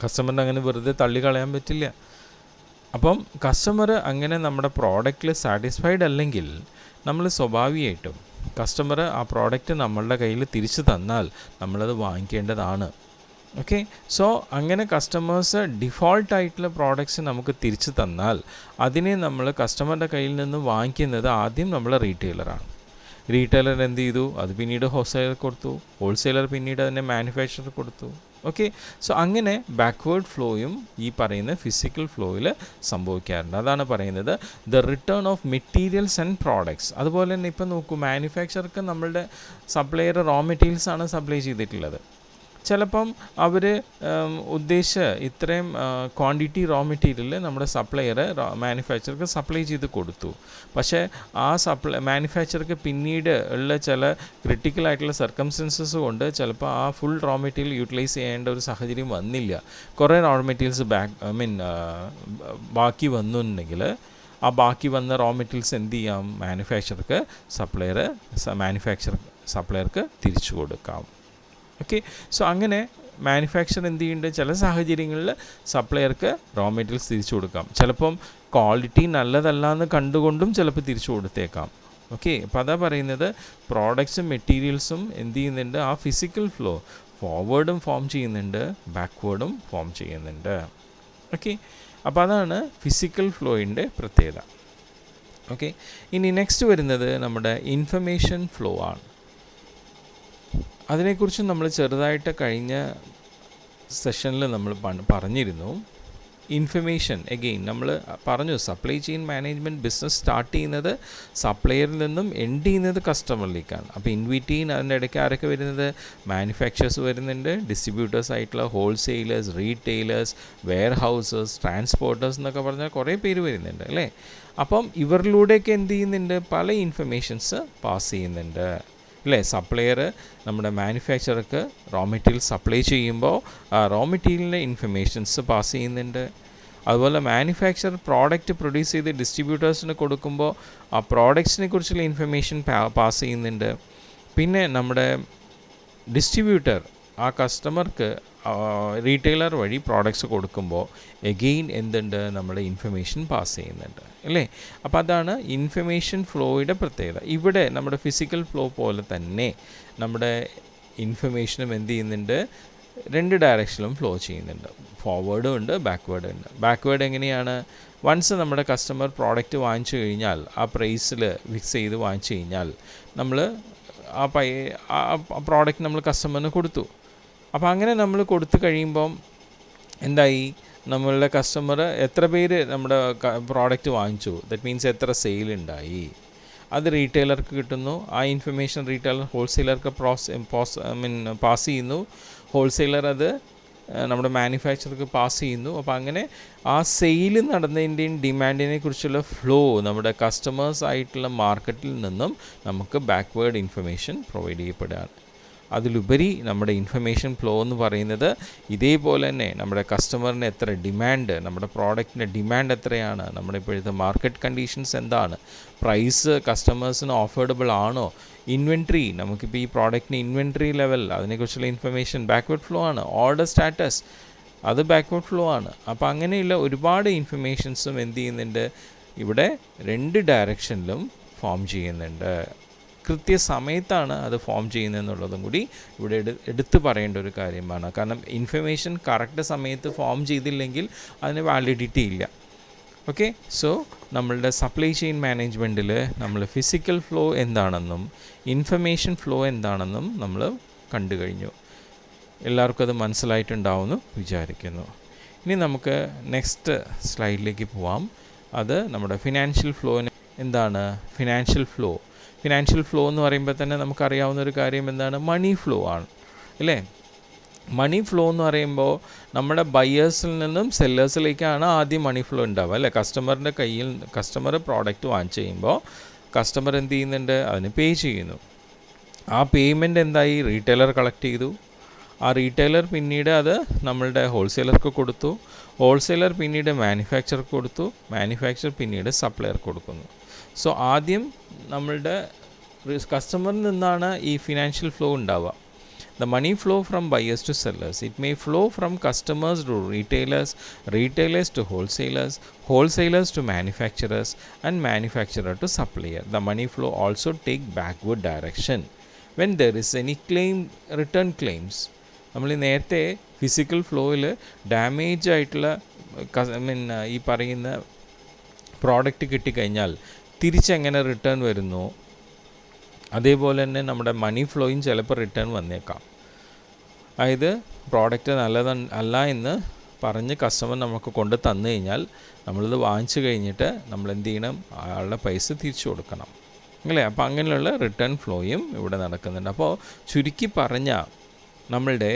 കസ്റ്റമറിന് അങ്ങനെ വെറുതെ തള്ളിക്കളയാൻ പറ്റില്ല. അപ്പം കസ്റ്റമർ അങ്ങനെ നമ്മുടെ പ്രോഡക്റ്റിൽ സാറ്റിസ്ഫൈഡ് അല്ലെങ്കിൽ നമ്മൾ സ്വാഭാവികമായിട്ടും കസ്റ്റമർ ആ പ്രോഡക്റ്റ് നമ്മളുടെ കയ്യിൽ തിരിച്ചു തന്നാൽ നമ്മളത് വാങ്ങിക്കേണ്ടതാണ്. ഓക്കെ, സോ അങ്ങനെ കസ്റ്റമേഴ്സ് ഡിഫോൾട്ടായിട്ടുള്ള പ്രോഡക്റ്റ്സ് നമുക്ക് തിരിച്ചു തന്നാൽ അതിനെ നമ്മൾ കസ്റ്റമറുടെ കയ്യിൽ നിന്ന് വാങ്ങിക്കുന്നത് ആദ്യം നമ്മൾ റീറ്റെയിലറാണ്. റീറ്റെയിലർ എന്ത് ചെയ്തു, അത് പിന്നീട് ഹോൾസെയിലർ കൊടുത്തു, ഹോൾസെയിലർ പിന്നീട് അതിനെ മാനുഫാക്ചറർ കൊടുത്തു. ഓക്കെ, സോ അങ്ങനെ ബാക്ക്വേർഡ് ഫ്ലോയും ഈ പറയുന്ന ഫിസിക്കൽ ഫ്ലോയിൽ സംഭവിക്കാറുണ്ട്. അതാണ് പറയുന്നത് the return of materials and products. അതുപോലെ തന്നെ ഇപ്പം നോക്കൂ, മാനുഫാക്ചർക്ക് നമ്മളുടെ സപ്ലയർ റോ മെറ്റീരിയൽസാണ് സപ്ലൈ ചെയ്തിട്ടുള്ളത്. ചിലപ്പം അവർ ഉദ്ദേശിച്ച ഇത്രയും ക്വാണ്ടിറ്റി റോ മെറ്റീരിയൽ നമ്മുടെ സപ്ലയർ മാനുഫാക്ചർക്ക് സപ്ലൈ ചെയ്ത് കൊടുത്തു. പക്ഷേ ആ മാനുഫാക്ചർക്ക് പിന്നീട് ഉള്ള ചില ക്രിട്ടിക്കലായിട്ടുള്ള സർക്കംസ്റ്റൻസസ് കൊണ്ട് ചിലപ്പോൾ ആ ഫുൾ റോ മെറ്റീരിയൽ യൂട്ടിലൈസ് ചെയ്യേണ്ട ഒരു സാഹചര്യം വന്നില്ല. കുറേ റോ മെറ്റീരിയൽസ് ബാക്കി വന്നിട്ടുണ്ടെങ്കിൽ ആ ബാക്കി വന്ന റോ മെറ്റീരിയൽസ് എന്ത് ചെയ്യാം, സപ്ലയർക്ക് തിരിച്ചു കൊടുക്കാം. ഓക്കെ, സോ അങ്ങനെ മാനുഫാക്ചർ എന്ത് ചെയ്യുന്നുണ്ട്, ചില സാഹചര്യങ്ങളിൽ സപ്ലയർക്ക് റോ മെറ്റീരിയൽസ് തിരിച്ചു കൊടുക്കാം. ചിലപ്പം ക്വാളിറ്റി നല്ലതല്ല എന്ന് കണ്ടുകൊണ്ടും ചിലപ്പോൾ തിരിച്ചു കൊടുത്തേക്കാം. ഓക്കെ, അപ്പോൾ അതാ പറയുന്നത് പ്രോഡക്ട്സും മെറ്റീരിയൽസും എന്ത് ചെയ്യുന്നുണ്ട്, ആ ഫിസിക്കൽ ഫ്ലോ ഫോർവേഡും ഫോം ചെയ്യുന്നുണ്ട്, ബാക്ക്വേർഡും ഫോം ചെയ്യുന്നുണ്ട്. ഓക്കെ, അപ്പോൾ അതാണ് ഫിസിക്കൽ ഫ്ലോയിൻ്റെ പ്രത്യേകത. ഓക്കെ, ഇനി നെക്സ്റ്റ് വരുന്നത് നമ്മുടെ ഇൻഫർമേഷൻ ഫ്ലോ ആണ്. അതിനെക്കുറിച്ച് നമ്മൾ ചെറുതായിട്ട് കഴിഞ്ഞ സെഷനിൽ നമ്മൾ പറഞ്ഞിരുന്നു. ഇൻഫർമേഷൻ എഗെയിൻ നമ്മൾ പറഞ്ഞു, supply chain management business start ചെയ്യുന്നത് സപ്ലയറിൽ നിന്നും എൻഡ് ചെയ്യുന്നത് കസ്റ്റമറിലേക്കാണ്. അപ്പോൾ ഇൻ ബിറ്റ്വീൻ അതിൻ്റെ ഇടയ്ക്ക് ആരൊക്കെ വരുന്നത്, മാനുഫാക്ചേഴ്സ് വരുന്നുണ്ട്, ഡിസ്ട്രിബ്യൂട്ടേഴ്സ് ആയിട്ടുള്ള ഹോൾസെയിലേഴ്സ്, റീറ്റെയിലേഴ്സ്, വെയർ ഹൗസേഴ്സ്, ട്രാൻസ്പോർട്ടേഴ്സ് എന്നൊക്കെ പറഞ്ഞാൽ കുറേ പേര് വരുന്നുണ്ട് അല്ലേ. അപ്പം ഇവരിലൂടെയൊക്കെ എന്ത് ചെയ്യുന്നുണ്ട്, പല ഇൻഫർമേഷൻസ് പാസ് ചെയ്യുന്നുണ്ട് അല്ലേ. സപ്ലയർ നമ്മുടെ മാനുഫാക്ചർക്ക് റോ മെറ്റീരിയൽ സപ്ലൈ ചെയ്യുമ്പോൾ ആ റോ മെറ്റീരിയലിൻ്റെ ഇൻഫർമേഷൻസ് പാസ് ചെയ്യുന്നുണ്ട്. അതുപോലെ മാനുഫാക്ചർ പ്രോഡക്റ്റ് പ്രൊഡ്യൂസ് ചെയ്ത് ഡിസ്ട്രിബ്യൂട്ടേഴ്സിന് കൊടുക്കുമ്പോൾ ആ പ്രോഡക്ട്സിനെ കുറിച്ചുള്ള ഇൻഫർമേഷൻ പാസ് ചെയ്യുന്നുണ്ട്. പിന്നെ നമ്മുടെ ഡിസ്ട്രിബ്യൂട്ടർ ആ കസ്റ്റമർക്ക് റീറ്റെയിലർ വഴി പ്രോഡക്ട്സ് കൊടുക്കുമ്പോൾ എഗെയിൻ എന്തുണ്ട്, നമ്മുടെ ഇൻഫർമേഷൻ പാസ് ചെയ്യുന്നുണ്ട് അല്ലേ. അപ്പോൾ അതാണ് ഇൻഫർമേഷൻ ഫ്ലോയുടെ പ്രത്യേകത. ഇവിടെ നമ്മുടെ ഫിസിക്കൽ ഫ്ലോ പോലെ തന്നെ നമ്മുടെ ഇൻഫർമേഷനും എന്ത് ചെയ്യുന്നുണ്ട്, 2 ഡയറക്ഷനിലും ഫ്ലോ ചെയ്യുന്നുണ്ട്. ഫോർവേഡും ഉണ്ട്, ബാക്ക്വേർഡും ഉണ്ട്. ബാക്ക്വേർഡ് എങ്ങനെയാണ്, വൺസ് നമ്മുടെ കസ്റ്റമർ പ്രോഡക്റ്റ് വാങ്ങിച്ചു കഴിഞ്ഞാൽ ആ പ്രൈസിൽ ഫിക്സ് ചെയ്ത് വാങ്ങിച്ചു കഴിഞ്ഞാൽ നമ്മൾ ആ പ്രോഡക്റ്റ് നമ്മൾ കസ്റ്റമറിന് കൊടുത്തു. അപ്പോൾ അങ്ങനെ നമ്മൾ കൊടുത്തു കഴിയുമ്പം എന്തായി, നമ്മളുടെ കസ്റ്റമർ എത്ര പേര് നമ്മുടെ പ്രോഡക്റ്റ് വാങ്ങിച്ചു, ദറ്റ് മീൻസ് എത്ര സെയിലുണ്ടായി, അത് റീറ്റെയിലർക്ക് കിട്ടുന്നു. ആ ഇൻഫർമേഷൻ റീറ്റെയിലർ ഹോൾസെയിലർക്ക് പാസ് ചെയ്യുന്നു. ഹോൾസെയിലർ അത് നമ്മുടെ മാനുഫാക്ചർക്ക് പാസ് ചെയ്യുന്നു. അപ്പോൾ അങ്ങനെ ആ സെയിൽ നടന്നതിൻ്റെയും ഡിമാൻഡിനെ കുറിച്ചുള്ള ഫ്ലോ നമ്മുടെ കസ്റ്റമേഴ്സ് ആയിട്ടുള്ള മാർക്കറ്റിൽ നിന്നും നമുക്ക് ബാക്ക്വേർഡ് ഇൻഫർമേഷൻ പ്രൊവൈഡ് ചെയ്യപ്പെടുകയാണ്. അതിലുപരി നമ്മുടെ ഇൻഫർമേഷൻ ഫ്ലോ എന്ന് പറയുന്നത് ഇതേപോലെ തന്നെ നമ്മുടെ കസ്റ്റമറിന് എത്ര ഡിമാൻഡ്, നമ്മുടെ പ്രോഡക്റ്റിൻ്റെ ഡിമാൻഡ് എത്രയാണ്, നമ്മുടെ ഇപ്പോഴത്തെ മാർക്കറ്റ് കണ്ടീഷൻസ് എന്താണ്, പ്രൈസ് കസ്റ്റമേഴ്സിന് ഓഫേർഡബിൾ ആണോ, ഇൻവെൻട്രി, നമുക്കിപ്പോൾ ഈ പ്രോഡക്റ്റിന് ഇൻവെൻട്രി ലെവൽ അതിനെക്കുറിച്ചുള്ള ഇൻഫർമേഷൻ ബാക്ക്വേർഡ് ഫ്ലോ ആണ്. ഓർഡർ സ്റ്റാറ്റസ് അത് ബാക്ക്വേർഡ് ഫ്ലോ ആണ്. അപ്പോൾ അങ്ങനെയുള്ള ഒരുപാട് ഇൻഫർമേഷൻസും എന്ത് ചെയ്യുന്നുണ്ട്, ഇവിടെ 2 ഡയറക്ഷനിലും ഫോം ചെയ്യുന്നുണ്ട്. കൃത്യസമയത്താണ് അത് ഫോം ചെയ്യുന്നതെന്നുള്ളതും കൂടി ഇവിടെ എടുത്തു പറയേണ്ട ഒരു കാര്യമാണ്. കാരണം ഇൻഫർമേഷൻ കറക്റ്റ് സമയത്ത് ഫോം ചെയ്തില്ലെങ്കിൽ അതിന് വാലിഡിറ്റി ഇല്ല. ഓക്കെ, സോ നമ്മളുടെ സപ്ലൈ ചെയിൻ മാനേജ്മെൻറ്റിൽ നമ്മൾ ഫിസിക്കൽ ഫ്ലോ എന്താണെന്നും ഇൻഫർമേഷൻ ഫ്ലോ എന്താണെന്നും നമ്മൾ കണ്ടു കഴിഞ്ഞു. എല്ലാവർക്കും അത് മനസ്സിലായിട്ടുണ്ടാവുമെന്ന് വിചാരിക്കുന്നു. ഇനി നമുക്ക് നെക്സ്റ്റ് സ്ലൈഡിലേക്ക് പോവാം. അത് നമ്മുടെ ഫിനാൻഷ്യൽ ഫ്ലോന് എന്താണ് ഫിനാൻഷ്യൽ ഫ്ലോ എന്ന് പറയുമ്പോൾ തന്നെ നമുക്കറിയാവുന്ന ഒരു കാര്യം എന്താണ്, മണി ഫ്ലോ ആണ് അല്ലേ. മണി ഫ്ലോ എന്ന് പറയുമ്പോൾ നമ്മുടെ ബയേഴ്സിൽ നിന്നും സെല്ലേഴ്സിലേക്കാണ് ആദ്യം മണി ഫ്ലോ ഉണ്ടാവുക അല്ലേ. കസ്റ്റമറിൻ്റെ കയ്യിൽ കസ്റ്റമർ പ്രോഡക്റ്റ് വാങ്ങിച്ച് കഴിയുമ്പോൾ കസ്റ്റമർ എന്ത് ചെയ്യുന്നുണ്ട്, അതിന് പേ ചെയ്യുന്നു. ആ പേയ്മെൻറ്റ് എന്തായി, റീറ്റെയിലർ കളക്ട് ചെയ്തു. ആ റീറ്റെയിലർ പിന്നീട് അത് നമ്മളുടെ ഹോൾസെയിലർക്ക് കൊടുത്തു. ഹോൾസെയിലർ പിന്നീട് മാനുഫാക്ചർക്ക് കൊടുത്തു. മാനുഫാക്ചർ പിന്നീട് സപ്ലയർക്ക് കൊടുക്കുന്നു. സോ ആദ്യം നമ്മളുടെ കസ്റ്റമറിൽ നിന്നാണ് ഈ ഫിനാൻഷ്യൽ ഫ്ലോ ഉണ്ടാവുക. The money flow from buyers to sellers. It may flow from customers to retailers, retailers to wholesalers, wholesalers to manufacturers and manufacturer to supplier. The money flow also take backward direction when there is any return claims. നമ്മൾ നേരത്തെ ഫിസിക്കൽ ഫ്ലോയിൽ ഡാമേജ് ആയിട്ടുള്ള ഈ പറയുന്ന പ്രോഡക്റ്റ് കിട്ടിക്കഴിഞ്ഞാൽ തിരിച്ചെങ്ങനെ റിട്ടേൺ വരുന്നു, അതേപോലെ തന്നെ നമ്മുടെ മണി ഫ്ലോയും ചിലപ്പോൾ റിട്ടേൺ വന്നേക്കാം. അതായത് പ്രോഡക്റ്റ് അല്ല എന്ന് പറഞ്ഞ് കസ്റ്റമർ നമുക്ക് കൊണ്ട് തന്നു കഴിഞ്ഞാൽ നമ്മളിത് വാങ്ങിച്ചു കഴിഞ്ഞിട്ട് നമ്മൾ എന്ത് ചെയ്യണം, അയാളുടെ പൈസ തിരിച്ചു കൊടുക്കണം അല്ലേ. അപ്പോൾ അങ്ങനെയുള്ള റിട്ടേൺ ഫ്ലോയും ഇവിടെ നടക്കുന്നുണ്ട്. അപ്പോൾ ചുരുക്കി പറഞ്ഞാൽ നമ്മളുടെ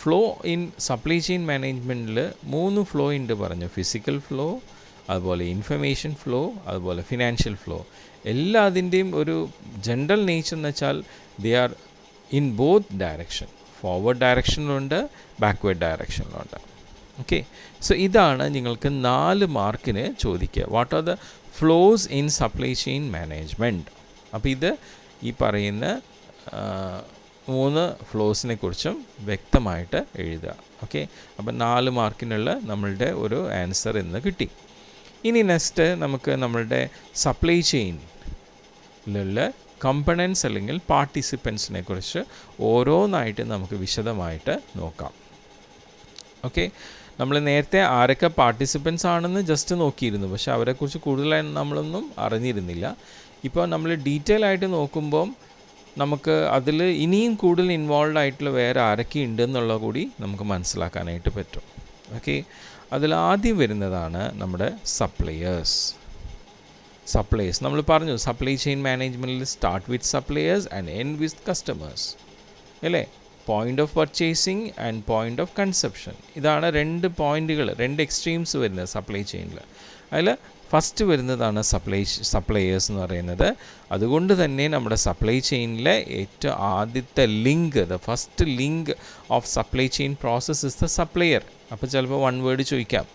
ഫ്ലോ ഇൻ സപ്ലൈ ചെയിൻ മാനേജ്മെൻറ്റിൽ 3 ഫ്ലോ ഉണ്ട് പറഞ്ഞു. ഫിസിക്കൽ ഫ്ലോ, അതുപോലെ ഇൻഫർമേഷൻ ഫ്ലോ, അതുപോലെ ഫിനാൻഷ്യൽ ഫ്ലോ. എല്ലാതിൻ്റെയും ഒരു ജനറൽ നേച്ചർ എന്ന് വെച്ചാൽ they are in both direction. Forward ഡയറക്ഷനിലുണ്ട്, ബാക്ക്വേർഡ് ഡയറക്ഷനിലുണ്ട്. ഓക്കെ, സോ ഇതാണ് നിങ്ങൾക്ക് 4 മാർക്കിന് ചോദിക്കുക. What are the flows in supply chain management. അപ്പോൾ ഇത് ഈ പറയുന്ന 3 ഫ്ലോസിനെ കുറിച്ചും വ്യക്തമായിട്ട് എഴുതുക. ഓക്കെ, അപ്പോൾ 4 മാർക്കിനുള്ള നമ്മളുടെ ഒരു ആൻസർ ഇന്ന് കിട്ടി. ഇനി നെക്സ്റ്റ് നമുക്ക് നമ്മളുടെ സപ്ലൈ ചെയിനിലുള്ള കമ്പണൻസ് അല്ലെങ്കിൽ പാർട്ടിസിപ്പൻസിനെ കുറിച്ച് ഓരോന്നായിട്ട് നമുക്ക് വിശദമായിട്ട് നോക്കാം. ഓക്കെ, നമ്മൾ നേരത്തെ ആരൊക്കെ പാർട്ടിസിപ്പൻസ് ആണെന്ന് ജസ്റ്റ് നോക്കിയിരുന്നു, പക്ഷെ അവരെക്കുറിച്ച് കൂടുതലായി നമ്മളൊന്നും അറിഞ്ഞിരുന്നില്ല. ഇപ്പോൾ നമ്മൾ ഡീറ്റെയിൽ ആയിട്ട് നോക്കുമ്പം നമുക്ക് അതിൽ ഇനിയും കൂടുതൽ ഇൻവോൾവ് ആയിട്ടുള്ള വേറെ ആരൊക്കെ ഉണ്ടെന്നുള്ള കൂടി നമുക്ക് മനസ്സിലാക്കാനായിട്ട് പറ്റും. ഓക്കെ, അതിൽ ആദ്യം വരുന്നതാണ് നമ്മുടെ സപ്ലയേഴ്സ്. നമ്മൾ പറഞ്ഞു സപ്ലൈ ചെയിൻ മാനേജ്മെൻറ്റിൽ start with suppliers and end with customers അല്ലേ. Point of purchasing and point of consumption, ഇതാണ് 2 പോയിൻറ്റുകൾ, 2 എക്സ്ട്രീംസ് വരുന്നത് സപ്ലൈ ചെയിനിൽ. അതിൽ ഫസ്റ്റ് വരുന്നതാണ് സപ്ലയേഴ്സ് എന്ന് പറയുന്നത്. അതുകൊണ്ട് തന്നെ നമ്മുടെ സപ്ലൈ ചെയിനിലെ ഏറ്റവും ആദ്യത്തെ link, the first link of supply chain process is the supplier. അപ്പോൾ ചിലപ്പോൾ 1 വേർഡ് ചോദിക്കാം,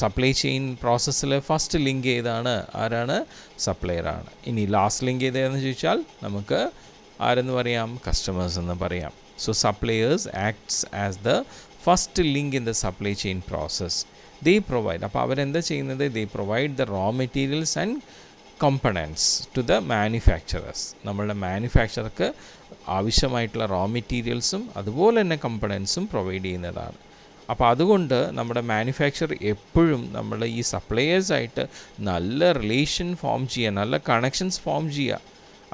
സപ്ലൈ ചെയിൻ പ്രോസസ്സിൽ ഫസ്റ്റ് ലിങ്ക് ഏതാണ്? ആരാണ്? സപ്ലയറാണ്. ഇനി ലാസ്റ്റ് ലിങ്ക് ഏതാണെന്ന് ചോദിച്ചാൽ നമുക്ക് ആരെന്ന് പറയാം? കസ്റ്റമേഴ്സ് എന്ന് പറയാം. So suppliers acts as the first link in the supply chain process. They provide, അപ്പോൾ അവരെന്താ ചെയ്യുന്നത്? They provide the raw materials and components to the manufacturers. നമ്മളുടെ മാനുഫാക്ചർക്ക് ആവശ്യമായിട്ടുള്ള റോ മെറ്റീരിയൽസും അതുപോലെ തന്നെ കമ്പണൻസും പ്രൊവൈഡ് ചെയ്യുന്നതാണ്. അപ്പോൾ അതുകൊണ്ട് നമ്മുടെ മാനുഫാക്ചർ എപ്പോഴും നമ്മൾ ഈ സപ്ലയേഴ്സായിട്ട് നല്ല റിലേഷൻ ഫോം ചെയ്യുക, നല്ല കണക്ഷൻസ് ഫോം ചെയ്യുക.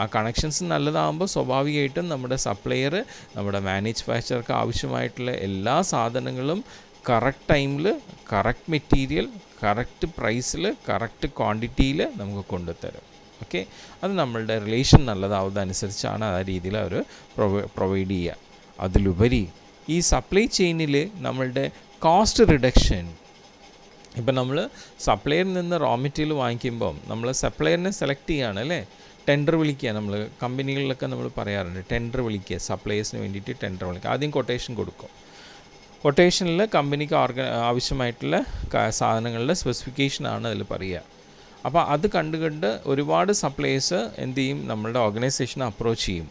ആ കണക്ഷൻസ് നല്ലതാകുമ്പോൾ സ്വാഭാവികമായിട്ടും നമ്മുടെ സപ്ലയർ നമ്മുടെ മാനുഫാക്ചർക്ക് ആവശ്യമായിട്ടുള്ള എല്ലാ സാധനങ്ങളും കറക്റ്റ് ടൈമിൽ, കറക്റ്റ് മെറ്റീരിയൽ, കറക്റ്റ് പ്രൈസിൽ, കറക്റ്റ് ക്വാണ്ടിറ്റിയിൽ നമുക്ക് കൊണ്ടുതരും. ഓക്കെ, അത് നമ്മളുടെ റിലേഷൻ നല്ലതാവുന്നതനുസരിച്ചാണ് ആ രീതിയിൽ അവർ പ്രൊവൈഡ് ചെയ്യുക. അതിലുപരി ഈ സപ്ലൈ ചെയിനിൽ നമ്മളുടെ കോസ്റ്റ് റിഡക്ഷൻ, ഇപ്പം നമ്മൾ സപ്ലയറിൽ നിന്ന് റോ മെറ്റീരിയൽ വാങ്ങിക്കുമ്പം നമ്മൾ സപ്ലയറിനെ സെലക്ട് ചെയ്യുകയാണ് അല്ലേ, ടെൻഡർ വിളിക്കുക. നമ്മൾ കമ്പനികളിലൊക്കെ നമ്മൾ പറയാറുണ്ട് ടെൻഡർ വിളിക്കുക, സപ്ലയേഴ്സിന് വേണ്ടിയിട്ട് ടെൻഡർ വിളിക്കുക. ആദ്യം കൊട്ടേഷൻ കൊടുക്കും. കൊട്ടേഷനിൽ കമ്പനിക്ക് ആവശ്യമായിട്ടുള്ള സാധനങ്ങളുടെ സ്പെസിഫിക്കേഷനാണ് അതിൽ പറയുക. അപ്പോൾ അത് കണ്ട് ഒരുപാട് സപ്ലയേഴ്സ് എന്ത് ചെയ്യും? നമ്മളുടെ ഓർഗനൈസേഷനെ അപ്രോച്ച് ചെയ്യും.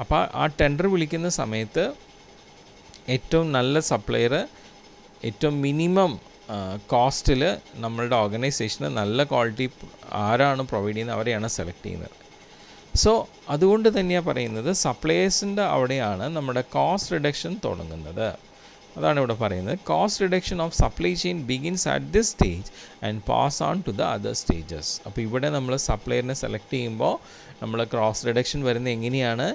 അപ്പോൾ ആ ടെൻഡർ വിളിക്കുന്ന സമയത്ത് ഏറ്റവും നല്ല സപ്ലയർ ഏറ്റവും മിനിമം കോസ്റ്റിൽ നമ്മളുടെ ഓർഗനൈസേഷന് നല്ല ക്വാളിറ്റി ആരാണ് പ്രൊവൈഡ് ചെയ്യുന്നത് അവരെയാണ് സെലക്ട് ചെയ്യുന്നത്. സോ അതുകൊണ്ട് തന്നെയാണ് പറയുന്നത് സപ്ലയേഴ്സിൻ്റെ അവിടെയാണ് നമ്മുടെ കോസ്റ്റ് റിഡക്ഷൻ തുടങ്ങുന്നത്. അതാണ് ഇവിടെ പറയുന്നത്. Cost reduction of supply chain begins at this stage and pass on to the other stages. അപ്പോൾ ഇവിടെ നമ്മൾ സപ്ലയറിനെ സെലക്ട് ചെയ്യുമ്പോൾ നമ്മൾ കോസ്റ്റ് റിഡക്ഷൻ വരുന്നത് എങ്ങനെയാണ്?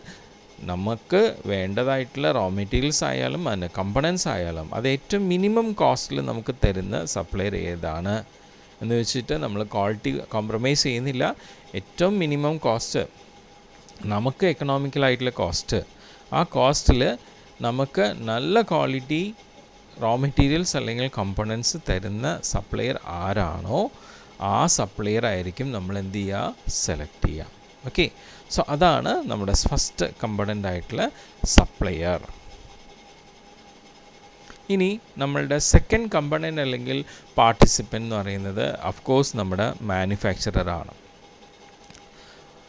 നമുക്ക് വേണ്ടതായിട്ടുള്ള റോ മെറ്റീരിയൽസ് ആയാലും അതിൻ്റെ കമ്പണൻസ് ആയാലും അത് ഏറ്റവും മിനിമം കോസ്റ്റിൽ നമുക്ക് തരുന്ന സപ്ലയർ ഏതാണ് എന്ന് വെച്ചിട്ട് നമ്മൾ ക്വാളിറ്റി കോംപ്രമൈസ് ചെയ്യുന്നില്ല. ഏറ്റവും മിനിമം കോസ്റ്റ്, നമുക്ക് എക്കണോമിക്കലായിട്ടുള്ള കോസ്റ്റ്, ആ കോസ്റ്റിൽ നമുക്ക് നല്ല ക്വാളിറ്റി റോ മെറ്റീരിയൽസ് അല്ലെങ്കിൽ കമ്പണൻസ് തരുന്ന സപ്ലയർ ആരാണോ ആ സപ്ലയർ ആയിരിക്കും നമ്മൾ എന്ത് ചെയ്യുക? സെലക്ട് ചെയ്യുക. ഓക്കെ, സോ അതാണ് നമ്മുടെ ഫസ്റ്റ് കമ്പണൻ്റ് ആയിട്ടുള്ള സപ്ലയർ. ഇനി നമ്മളുടെ സെക്കൻഡ് കമ്പണൻ്റ് അല്ലെങ്കിൽ പാർട്ടിസിപ്പൻ്റ് എന്ന് പറയുന്നത് ഓഫ്കോഴ്സ് നമ്മുടെ മാനുഫാക്ചററാണ്.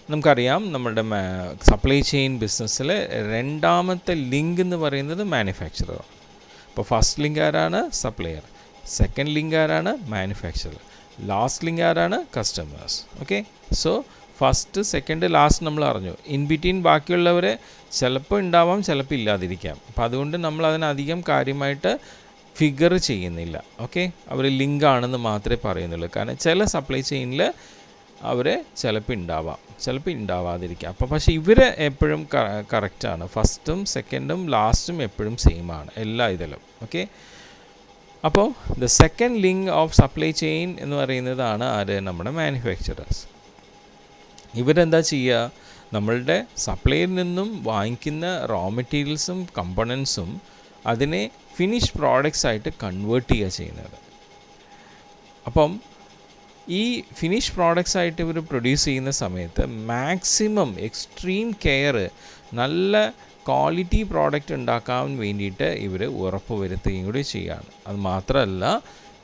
നമുക്കറിയാം നമ്മളുടെ സപ്ലൈ ചെയിൻ ബിസിനസ്സിൽ രണ്ടാമത്തെ ലിങ്ക് എന്ന് പറയുന്നത് മാനുഫാക്ചററാണ്. ഇപ്പോൾ ഫസ്റ്റ് ലിങ്ക് ആരാണ്? സപ്ലയർ. സെക്കൻഡ് ലിങ്ക് ആരാണ്? മാനുഫാക്ചറർ. ലാസ്റ്റ് ലിങ്ക് ആരാണ്? Customers. Okay, so first, second, last നമ്മൾ അറിഞ്ഞു. ഇൻ ബിറ്റ്വീൻ ബാക്കിയുള്ളവരെ ചിലപ്പോൾ ഉണ്ടാവാം, ചിലപ്പോൾ ഇല്ലാതിരിക്കാം. അപ്പോൾ അതുകൊണ്ട് നമ്മൾ അതിനധികം കാര്യമായിട്ട് ഫിഗർ ചെയ്യുന്നില്ല. ഓക്കെ, അവർ ലിങ്ക് ആണെന്ന് മാത്രമേ പറയുന്നുള്ളൂ. കാരണം ചില സപ്ലൈ ചെയിനിൽ അവർ ചിലപ്പോൾ ഉണ്ടാവാം, ചിലപ്പോൾ ഉണ്ടാവാതിരിക്കാം. അപ്പോൾ പക്ഷേ ഇവർ എപ്പോഴും കറക്റ്റാണ്. ഫസ്റ്റും സെക്കൻഡും ലാസ്റ്റും എപ്പോഴും സെയിം ആണ് എല്ലാ ഇതിലും. ഓക്കെ, അപ്പോൾ the second link of supply chain എന്ന് പറയുന്നതാണ് ആര്? നമ്മുടെ മാനുഫാക്ചറേഴ്സ്. ഇവരെന്താ ചെയ്യുക? നമ്മളുടെ സപ്ലൈയിൽ നിന്നും വാങ്ങിക്കുന്ന റോ മെറ്റീരിയൽസും കമ്പണൻസും അതിനെ ഫിനിഷ് പ്രോഡക്റ്റ്സ് ആയിട്ട് കൺവേർട്ട് ചെയ്യുക ചെയ്യുന്നത്. അപ്പം ഈ ഫിനിഷ് പ്രോഡക്റ്റ്സ് ആയിട്ട് ഇവർ പ്രൊഡ്യൂസ് ചെയ്യുന്ന സമയത്ത് മാക്സിമം എക്സ്ട്രീം കെയർ, നല്ല ക്വാളിറ്റി പ്രോഡക്റ്റ് ഉണ്ടാക്കാൻ വേണ്ടിയിട്ട് ഇവർ ഉറപ്പ് വരുത്തുകയും കൂടി ചെയ്യുകയാണ്. അത് മാത്രമല്ല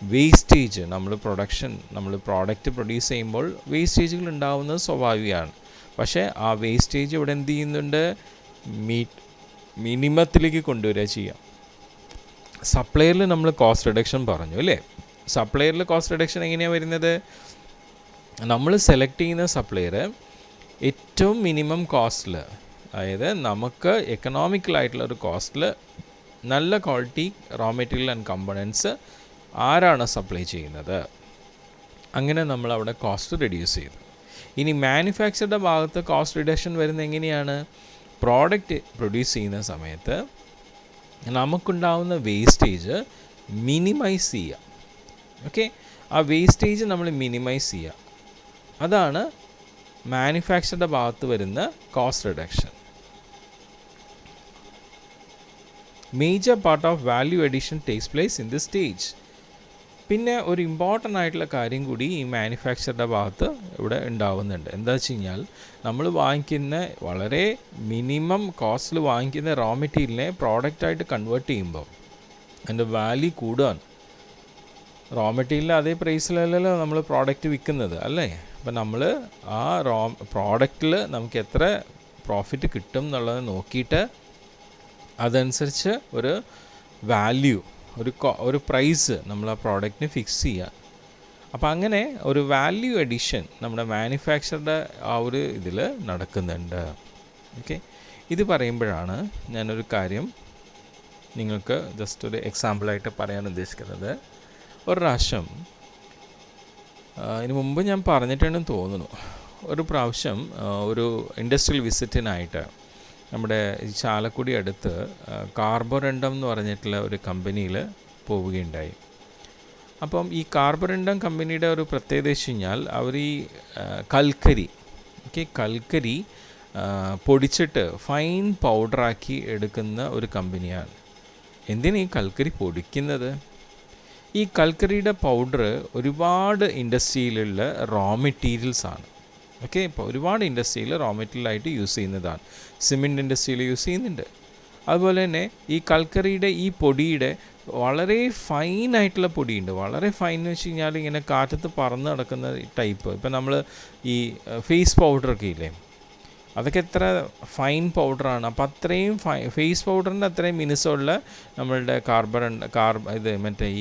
വേസ്റ്റേജ്, നമ്മൾ പ്രോഡക്റ്റ് പ്രൊഡ്യൂസ് ചെയ്യുമ്പോൾ വേസ്റ്റേജുകൾ ഉണ്ടാകുന്നത് സ്വാഭാവികമാണ്. പക്ഷേ ആ വേസ്റ്റേജ് ഇവിടെ എന്ത് ചെയ്യുന്നുണ്ട്? മിനിമത്തിലേക്ക് കൊണ്ടുവരിക ചെയ്യാം. സപ്ലയറിൽ നമ്മൾ കോസ്റ്റ് റിഡക്ഷൻ പറഞ്ഞു അല്ലേ? സപ്ലയറിൽ കോസ്റ്റ് റിഡക്ഷൻ എങ്ങനെയാണ് വരുന്നത്? നമ്മൾ സെലക്ട് ചെയ്യുന്ന സപ്ലയർ ഏറ്റവും മിനിമം കോസ്റ്റിൽ, അതായത് നമുക്ക് എക്കണോമിക്കലായിട്ടുള്ളൊരു കോസ്റ്റിൽ നല്ല quality raw material and components ആരാണ് സപ്ലൈ ചെയ്യുന്നത്, അങ്ങനെ നമ്മൾ അവിടെ കോസ്റ്റ് റെഡ്യൂസ് ചെയ്തു. ഇനി മാനുഫാക്ചറുടെ ഭാഗത്ത് കോസ്റ്റ് റിഡക്ഷൻ വരുന്നത് എങ്ങനെയാണ്? പ്രോഡക്റ്റ് പ്രൊഡ്യൂസ് ചെയ്യുന്ന സമയത്ത് നമുക്കുണ്ടാവുന്ന വേസ്റ്റേജ് മിനിമൈസ് ചെയ്യുക. ഓക്കെ, ആ വേസ്റ്റേജ് നമ്മൾ മിനിമൈസ് ചെയ്യുക. അതാണ് മാനുഫാക്ചറുടെ ഭാഗത്ത് വരുന്ന cost reduction. Major part of value addition takes place in this stage. പിന്നെ ഒരു ഇമ്പോർട്ടൻ്റ് ആയിട്ടുള്ള കാര്യം കൂടി ഈ മാനുഫാക്ചറുടെ ഭാഗത്ത് ഇവിടെ ഉണ്ടാവുന്നുണ്ട്. എന്താ വെച്ച് കഴിഞ്ഞാൽ നമ്മൾ വാങ്ങിക്കുന്ന വളരെ മിനിമം കോസ്റ്റിൽ വാങ്ങിക്കുന്ന റോ മെറ്റീരിയലിനെ പ്രോഡക്റ്റായിട്ട് കൺവേർട്ട് ചെയ്യുമ്പോൾ അതിൻ്റെ വാല്യൂ കൂടുകയാണ്. റോ മെറ്റീരിയൽ അതേ പ്രൈസിലല്ലല്ലോ നമ്മൾ പ്രോഡക്റ്റ് വിൽക്കുന്നത് അല്ലേ. അപ്പം നമ്മൾ ആ പ്രോഡക്റ്റിൽ നമുക്ക് എത്ര പ്രോഫിറ്റ് കിട്ടും എന്നുള്ളത് നോക്കിയിട്ട് അതനുസരിച്ച് ഒരു വാല്യൂ, ഒരു പ്രൈസ് നമ്മൾ ആ പ്രോഡക്റ്റിന് ഫിക്സ് ചെയ്യുക. അപ്പോൾ അങ്ങനെ ഒരു വാല്യൂ അഡീഷൻ നമ്മുടെ മാനുഫാക്ചറുടെ ആ ഒരു ഇതിൽ നടക്കുന്നുണ്ട്. ഓക്കെ, ഇത് പറയുമ്പോഴാണ് ഞാനൊരു കാര്യം നിങ്ങൾക്ക് ജസ്റ്റ് ഒരു എക്സാമ്പിളായിട്ട് പറയാൻ ഉദ്ദേശിക്കുന്നത്. ഒരു പ്രാവശ്യം ഇതിന് മുമ്പ് ഞാൻ പറഞ്ഞിട്ടുണ്ടെന്ന് തോന്നുന്നു, ഒരു പ്രാവശ്യം ഒരു ഇൻഡസ്ട്രിയൽ വിസിറ്റിനായിട്ട് നമ്മുടെ ചാലക്കുടി അടുത്ത് കാർബോറണ്ടം എന്ന് പറഞ്ഞിട്ടുള്ള ഒരു കമ്പനിയിൽ പോവുകയുണ്ടായി. അപ്പം ഈ കാർബോറണ്ടം കമ്പനിയുടെ ഒരു പ്രത്യേകത വെച്ച് കഴിഞ്ഞാൽ അവർ ഈ കൽക്കരി പൊടിച്ചിട്ട് ഫൈൻ പൗഡറാക്കി എടുക്കുന്ന ഒരു കമ്പനിയാണ്. എന്തിനാണ് ഈ കൽക്കരി പൊടിക്കുന്നത്? ഈ കൽക്കരിയുടെ പൗഡർ ഒരുപാട് ഇൻഡസ്ട്രിയിലുള്ള റോ മെറ്റീരിയൽസാണ്. ഓക്കെ, ഇപ്പോൾ ഒരുപാട് ഇൻഡസ്ട്രിയിൽ റോ മെറ്റീരിയലായിട്ട് യൂസ് ചെയ്യുന്നതാണ്. സിമെൻറ്റ് ഇൻഡസ്ട്രിയിൽ യൂസ് ചെയ്യുന്നുണ്ട്. അതുപോലെ തന്നെ ഈ കൽക്കരിയുടെ ഈ പൊടിയുടെ വളരെ ഫൈനായിട്ടുള്ള പൊടിയുണ്ട്. വളരെ ഫൈൻ എന്ന് വെച്ച് കഴിഞ്ഞാൽ ഇങ്ങനെ കാറ്റത്ത് പറന്ന് നടക്കുന്ന ടൈപ്പ്. ഇപ്പം നമ്മൾ ഈ ഫേസ് പൗഡറൊക്കെ ഇല്ലേ, അതൊക്കെ എത്ര ഫൈൻ പൗഡറാണ്. അപ്പോൾ അത്രയും ഫേസ് പൗഡറിൻ്റെ അത്രയും മിനുസമുള്ള നമ്മളുടെ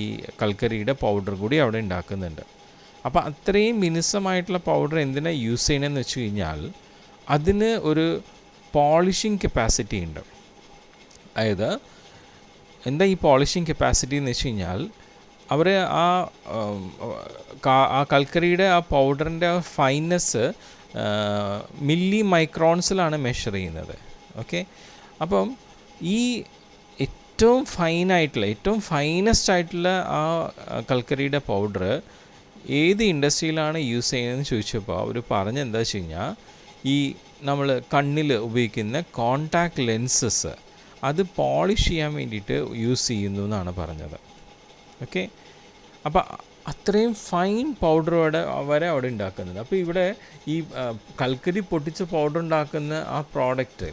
ഈ കൽക്കരിയുടെ പൗഡർ കൂടി അവിടെ ഉണ്ടാക്കുന്നുണ്ട്. അപ്പോൾ അത്രയും മിനുസമായിട്ടുള്ള പൗഡർ എന്തിനാണ് യൂസ് ചെയ്യണമെന്ന് വെച്ച് കഴിഞ്ഞാൽ അതിന് ഒരു പോളിഷിങ് കപ്പാസിറ്റി ഉണ്ട്. അതായത് എന്താ ഈ പോളിഷിങ് കപ്പാസിറ്റി എന്ന് വെച്ച് കഴിഞ്ഞാൽ അവർ ആ കൽക്കരിയുടെ ആ പൗഡറിൻ്റെ ഫൈനസ് മില്ലി മൈക്രോൺസിലാണ് മെഷർ ചെയ്യുന്നത്. ഓക്കെ, അപ്പം ഈ ഏറ്റവും ഫൈനസ്റ്റ് ആയിട്ടുള്ള ആ കൽക്കരിയുടെ പൗഡർ ഏത് ഇൻഡസ്ട്രിയിലാണ് യൂസ് ചെയ്യുന്നതെന്ന് ചോദിച്ചപ്പോൾ അവർ പറഞ്ഞെന്താ വെച്ച് കഴിഞ്ഞാൽ ഈ നമ്മൾ കണ്ണിൽ ഉപയോഗിക്കുന്ന കോണ്ടാക്ട് ലെൻസസ് അത് പോളിഷ് ചെയ്യാൻ വേണ്ടിയിട്ട് യൂസ് ചെയ്യുന്നു എന്നാണ് പറഞ്ഞത്. ഓക്കെ, അപ്പോൾ അത്രയും ഫൈൻ പൗഡർ വരെ അവിടെ ഉണ്ടാക്കുന്നുണ്ട്. അപ്പോൾ ഇവിടെ ഈ കൽക്കരി പൊട്ടിച്ച് പൗഡർ ഉണ്ടാക്കുന്ന ആ പ്രോഡക്റ്റ്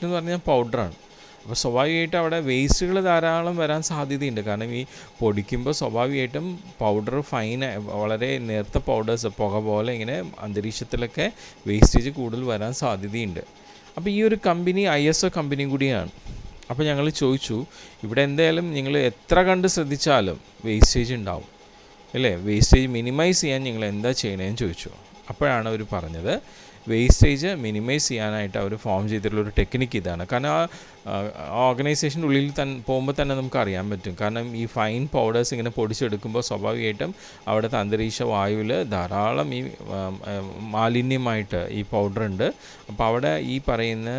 എന്ന് പറഞ്ഞാൽ പൗഡറാണ്. അപ്പോൾ സ്വാഭാവികമായിട്ടും അവിടെ വേസ്റ്റുകൾ ധാരാളം വരാൻ സാധ്യതയുണ്ട്. കാരണം ഈ പൊടിക്കുമ്പോൾ സ്വാഭാവികമായിട്ടും പൗഡർ വളരെ നേർത്ത പൗഡേഴ്സ് പുക പോലെ ഇങ്ങനെ അന്തരീക്ഷത്തിലൊക്കെ വേസ്റ്റേജ് കൂടുതൽ വരാൻ സാധ്യതയുണ്ട്. അപ്പോൾ ഈ ഒരു കമ്പനി ISO കമ്പനിയും കൂടിയാണ്. അപ്പോൾ ഞങ്ങൾ ചോദിച്ചു, ഇവിടെ എന്തായാലും നിങ്ങൾ എത്ര കണ്ട് ശ്രദ്ധിച്ചാലും വേസ്റ്റേജ് ഉണ്ടാവും അല്ലേ, വേസ്റ്റേജ് മിനിമൈസ് ചെയ്യാൻ നിങ്ങൾ എന്താ ചെയ്യണതെന്ന് ചോദിച്ചു. അപ്പോഴാണ് അവർ പറഞ്ഞത് വേസ്റ്റേജ് മിനിമൈസ് ചെയ്യാനായിട്ട് അവർ ഫോം ചെയ്തിട്ടുള്ളൊരു ടെക്നിക്ക് ഇതാണ്. കാരണം ആ ഓർഗനൈസേഷൻ്റെ ഉള്ളിൽ പോകുമ്പോൾ തന്നെ നമുക്ക് അറിയാൻ പറ്റും. കാരണം ഈ ഫൈൻ പൗഡേഴ്സ് ഇങ്ങനെ പൊടിച്ചെടുക്കുമ്പോൾ സ്വാഭാവികമായിട്ടും അവിടുത്തെ അന്തരീക്ഷ വായുവിൽ ധാരാളം ഈ മാലിന്യമായിട്ട് ഈ പൗഡറുണ്ട്. അപ്പോൾ അവിടെ ഈ പറയുന്ന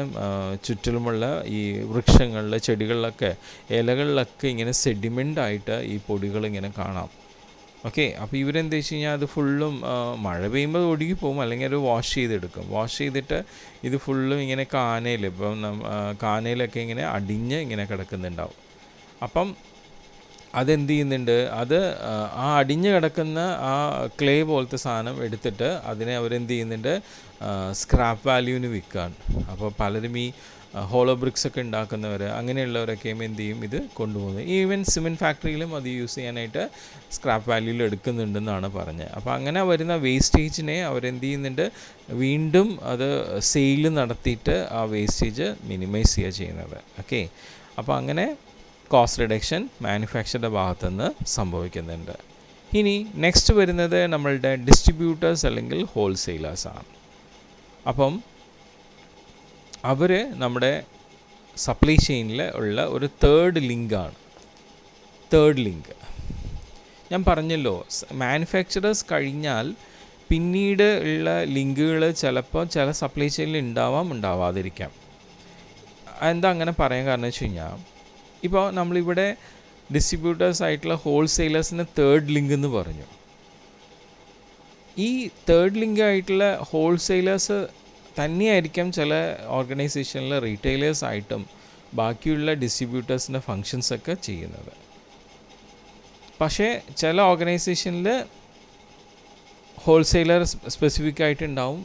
ചുറ്റിലുമുള്ള ഈ വൃക്ഷങ്ങളിലെ ചെടികളിലൊക്കെ ഇലകളിലൊക്കെ ഇങ്ങനെ സെഡിമെൻ്റായിട്ട് ഈ പൊടികൾ ഇങ്ങനെ കാണാം. ഓക്കെ, അപ്പോൾ ഇവരെന്താ വെച്ച് കഴിഞ്ഞാൽ അത് ഫുള്ളും മഴ പെയ്യുമ്പോൾ ഒഴുകി പോകും, അല്ലെങ്കിൽ അത് വാഷ് ചെയ്തിട്ട് ഇത് ഫുള്ളും ഇങ്ങനെ കാനയിലൊക്കെ ഇങ്ങനെ അടിഞ്ഞ് ഇങ്ങനെ കിടക്കുന്നുണ്ടാവും. അപ്പം അതെന്ത് ചെയ്യുന്നുണ്ട്, അത് ആ അടിഞ്ഞ് കിടക്കുന്ന ആ ക്ലേ പോലത്തെ സാധനം എടുത്തിട്ട് അതിനെ അവരെന്ത് ചെയ്യുന്നുണ്ട്, സ്ക്രാപ്പ് വാല്യൂവിന് വിൽക്കുകയാണ്. അപ്പോൾ പലരും ഈ ഹോളോ ബ്രിക്സ് ഒക്കെ ഉണ്ടാക്കുന്നവർ അങ്ങനെയുള്ളവരൊക്കെയും എന്ത് ചെയ്യും, ഇത് കൊണ്ടുപോകുന്നത്. ഈവൻ സിമെൻറ്റ് ഫാക്ടറിയിലും അത് യൂസ് ചെയ്യാനായിട്ട് സ്ക്രാപ്പ് വാല്യൂവിൽ എടുക്കുന്നുണ്ടെന്നാണ് പറഞ്ഞത്. അപ്പോൾ അങ്ങനെ വരുന്ന വേസ്റ്റേജിനെ അവരെന്ത് ചെയ്യുന്നുണ്ട്, വീണ്ടും അത് സെയിൽ നടത്തിയിട്ട് ആ വേസ്റ്റേജ് മിനിമൈസ് ചെയ്യുക ചെയ്യുന്നത്. ഓക്കെ, അപ്പോൾ അങ്ങനെ കോസ്റ്റ് റിഡക്ഷൻ മാനുഫാക്ചറുടെ ഭാഗത്തുനിന്ന് സംഭവിക്കുന്നുണ്ട്. ഇനി നെക്സ്റ്റ് വരുന്നത് നമ്മളുടെ ഡിസ്ട്രിബ്യൂട്ടേഴ്സ് അല്ലെങ്കിൽ ഹോൾസെയിലേഴ്സാണ്. അപ്പം അവർ നമ്മുടെ സപ്ലൈ ചെയിനിൽ ഉള്ള ഒരു തേർഡ് ലിങ്ക് ഞാൻ പറഞ്ഞല്ലോ, മാനുഫാക്ചറേഴ്സ് കഴിഞ്ഞാൽ പിന്നീട് ഉള്ള ലിങ്കുകൾ ചിലപ്പോൾ ചില സപ്ലൈ ചെയിനിൽ ഉണ്ടാവാതിരിക്കാം. എന്താ അങ്ങനെ പറയാൻ കാരണം വെച്ച് കഴിഞ്ഞാൽ, ഇപ്പോൾ നമ്മളിവിടെ ഡിസ്ട്രിബ്യൂട്ടേഴ്സ് ആയിട്ടുള്ള ഹോൾസെയിലേഴ്സിന് തേർഡ് ലിങ്ക് എന്ന് പറഞ്ഞു. ഈ തേർഡ് ലിങ്ക് ആയിട്ടുള്ള ഹോൾസെയിലേഴ്സ് തന്നെയായിരിക്കാം ചില ഓർഗനൈസേഷനിൽ റീറ്റെയിലേഴ്സ് ആയിട്ടും ബാക്കിയുള്ള ഡിസ്ട്രിബ്യൂട്ടേഴ്സിൻ്റെ ഫങ്ഷൻസൊക്കെ ചെയ്യുന്നത്. പക്ഷേ ചില ഓർഗനൈസേഷനിൽ ഹോൾസെയിലർ സ്പെസിഫിക് ആയിട്ടുണ്ടാവും,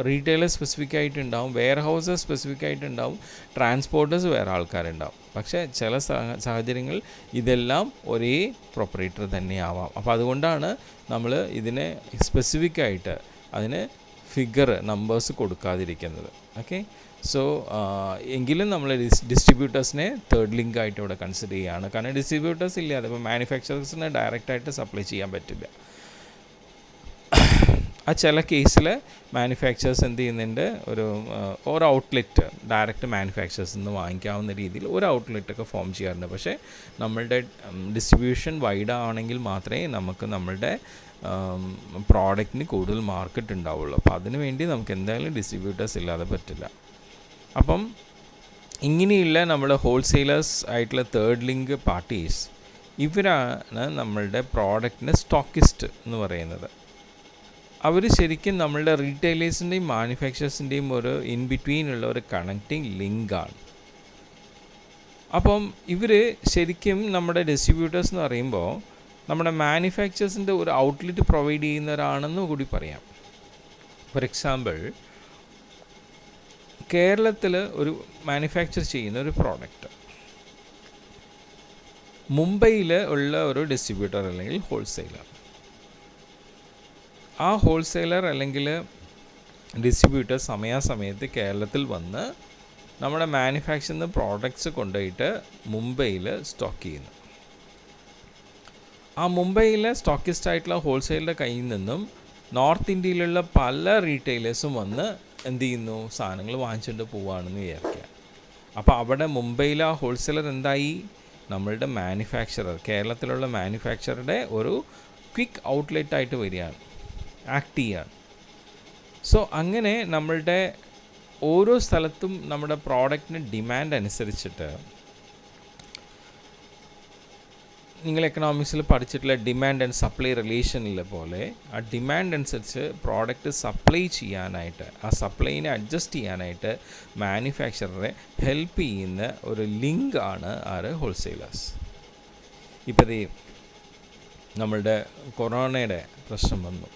റീറ്റെയിലർ സ്പെസിഫിക് ആയിട്ടുണ്ടാവും, വെയർ ഹൗസസ് സ്പെസിഫിക് ആയിട്ടുണ്ടാവും, ട്രാൻസ്പോർട്ടേഴ്സ് വേറെ ആൾക്കാരുണ്ടാവും. പക്ഷേ ചില സാഹചര്യങ്ങൾ ഇതെല്ലാം ഒരേ പ്രൊപ്പറേറ്റർ തന്നെയാവാം. അപ്പോൾ അതുകൊണ്ടാണ് നമ്മൾ ഇതിനെ സ്പെസിഫിക് ആയിട്ട് അതിന് നമ്പേഴ്സ് കൊടുക്കാതിരിക്കുന്നത്. ഓക്കെ, സോ എങ്കിലും നമ്മൾ ഡിസ്ട്രിബ്യൂട്ടേഴ്സിനെ തേർഡ് ലിങ്ക് ആയിട്ട് ഇവിടെ കൺസിഡർ ചെയ്യുകയാണ്. കാരണം ഡിസ്ട്രിബ്യൂട്ടേഴ്സ് ഇല്ലാതെ ഇപ്പോൾ മാനുഫാക്ചറേഴ്സിന് ഡയറക്റ്റായിട്ട് സപ്ലൈ ചെയ്യാൻ പറ്റില്ല. ആ ചില കേസിൽ മാനുഫാക്ചേഴ്സ് എന്ത് ചെയ്യുന്നുണ്ട്, ഒരു ഔട്ട്ലെറ്റ് ഡയറക്റ്റ് മാനുഫാക്ചേഴ്സിൽ നിന്ന് വാങ്ങിക്കാവുന്ന രീതിയിൽ ഒരു ഔട്ട്ലെറ്റൊക്കെ ഫോം ചെയ്യാറുണ്ട്. പക്ഷേ നമ്മളുടെ ഡിസ്ട്രിബ്യൂഷൻ വൈഡ് ആണെങ്കിൽ മാത്രമേ നമുക്ക് നമ്മളുടെ പ്രോഡക്റ്റിന് കൂടുതൽ മാർക്കറ്റ് ഉണ്ടാവുള്ളൂ. അപ്പോൾ അതിനു വേണ്ടി നമുക്ക് എന്തായാലും ഡിസ്ട്രിബ്യൂട്ടേഴ്സ് ഇല്ലാതെ പറ്റില്ല. അപ്പം ഇങ്ങനെയുള്ള നമ്മുടെ ഹോൾസെയിലേഴ്സ് ആയിട്ടുള്ള തേർഡ് ലിങ്ക് പാർട്ടീസ്, ഇവരാണ് നമ്മളുടെ പ്രോഡക്റ്റിന് സ്റ്റോക്കിസ്റ്റ് എന്ന് പറയുന്നത്. അവർ ശരിക്കും നമ്മളുടെ റീറ്റെയിലേഴ്സിൻ്റെയും മാനുഫാക്ചേഴ്സിൻ്റെയും ഒരു ഇൻ ബിറ്റ്വീനുള്ള ഒരു കണക്റ്റിംഗ് ലിങ്കാണ്. അപ്പം ഇവർ ശരിക്കും നമ്മുടെ ഡിസ്ട്രിബ്യൂട്ടേഴ്സ് എന്ന് പറയുമ്പോൾ നമ്മുടെ മാനുഫാക്ചേഴ്സിൻ്റെ ഒരു ഔട്ട്ലെറ്റ് പ്രൊവൈഡ് ചെയ്യുന്നവരാണെന്ന് കൂടി പറയാം. ഫോർ എക്സാമ്പിൾ, കേരളത്തിൽ ഒരു മാനുഫാക്ചർ ചെയ്യുന്ന ഒരു പ്രോഡക്റ്റ് മുംബൈയിൽ ഉള്ള ഒരു ഡിസ്ട്രിബ്യൂട്ടർ അല്ലെങ്കിൽ ഹോൾസെയിലർ, ആ ഹോൾസെയിലർ അല്ലെങ്കിൽ ഡിസ്ട്രിബ്യൂട്ടർ സമയാസമയത്ത് കേരളത്തിൽ വന്ന് നമ്മുടെ മാനുഫാക്ചറിന് പ്രോഡക്റ്റ്സ് കൊണ്ടുപോയിട്ട് മുംബൈയിൽ സ്റ്റോക്ക് ചെയ്യുന്നു. ആ മുംബൈയിലെ സ്റ്റോക്കിസ്റ്റ് ആയിട്ടുള്ള ഹോൾസെയിലറുടെ കയ്യിൽ നിന്നും നോർത്ത് ഇന്ത്യയിലുള്ള പല റീറ്റെയിലേഴ്സും വന്ന് എന്ത് ചെയ്യുന്നു, സാധനങ്ങൾ വാങ്ങിച്ചുകൊണ്ട് പോവുകയാണെന്ന് വിചാരിക്കുക. അപ്പോൾ അവിടെ മുംബൈയിലെ ആ ഹോൾസെയിലർ എന്തായി, നമ്മളുടെ മാനുഫാക്ചറർ, കേരളത്തിലുള്ള മാനുഫാക്ചറുടെ ഒരു ക്വിക്ക് ഔട്ട്ലെറ്റായിട്ട് വരികയാണ്, ആക്ട് ചെയ്യുകയാണ്. സോ അങ്ങനെ നമ്മളുടെ ഓരോ സ്ഥലത്തും നമ്മുടെ പ്രോഡക്റ്റിന് ഡിമാൻഡ് അനുസരിച്ചിട്ട്, നിങ്ങൾ എക്കണോമിക്സിൽ പഠിച്ചിട്ടുള്ള ഡിമാൻഡ് ആൻഡ് സപ്ലൈ റിലേഷനിലെ പോലെ ആ ഡിമാൻഡ് അനുസരിച്ച് പ്രോഡക്റ്റ് സപ്ലൈ ചെയ്യാനായിട്ട്, ആ സപ്ലൈനെ അഡ്ജസ്റ്റ് ചെയ്യാനായിട്ട് മാനുഫാക്ചററെ ഹെൽപ്പ് ചെയ്യുന്ന ഒരു ലിങ്ക് ആണ് ആര്, ഹോൾസെയിലേഴ്സ്. ഇപ്പോൾ നമ്മളുടെ കൊറോണയുടെ പ്രശ്നം വന്നു,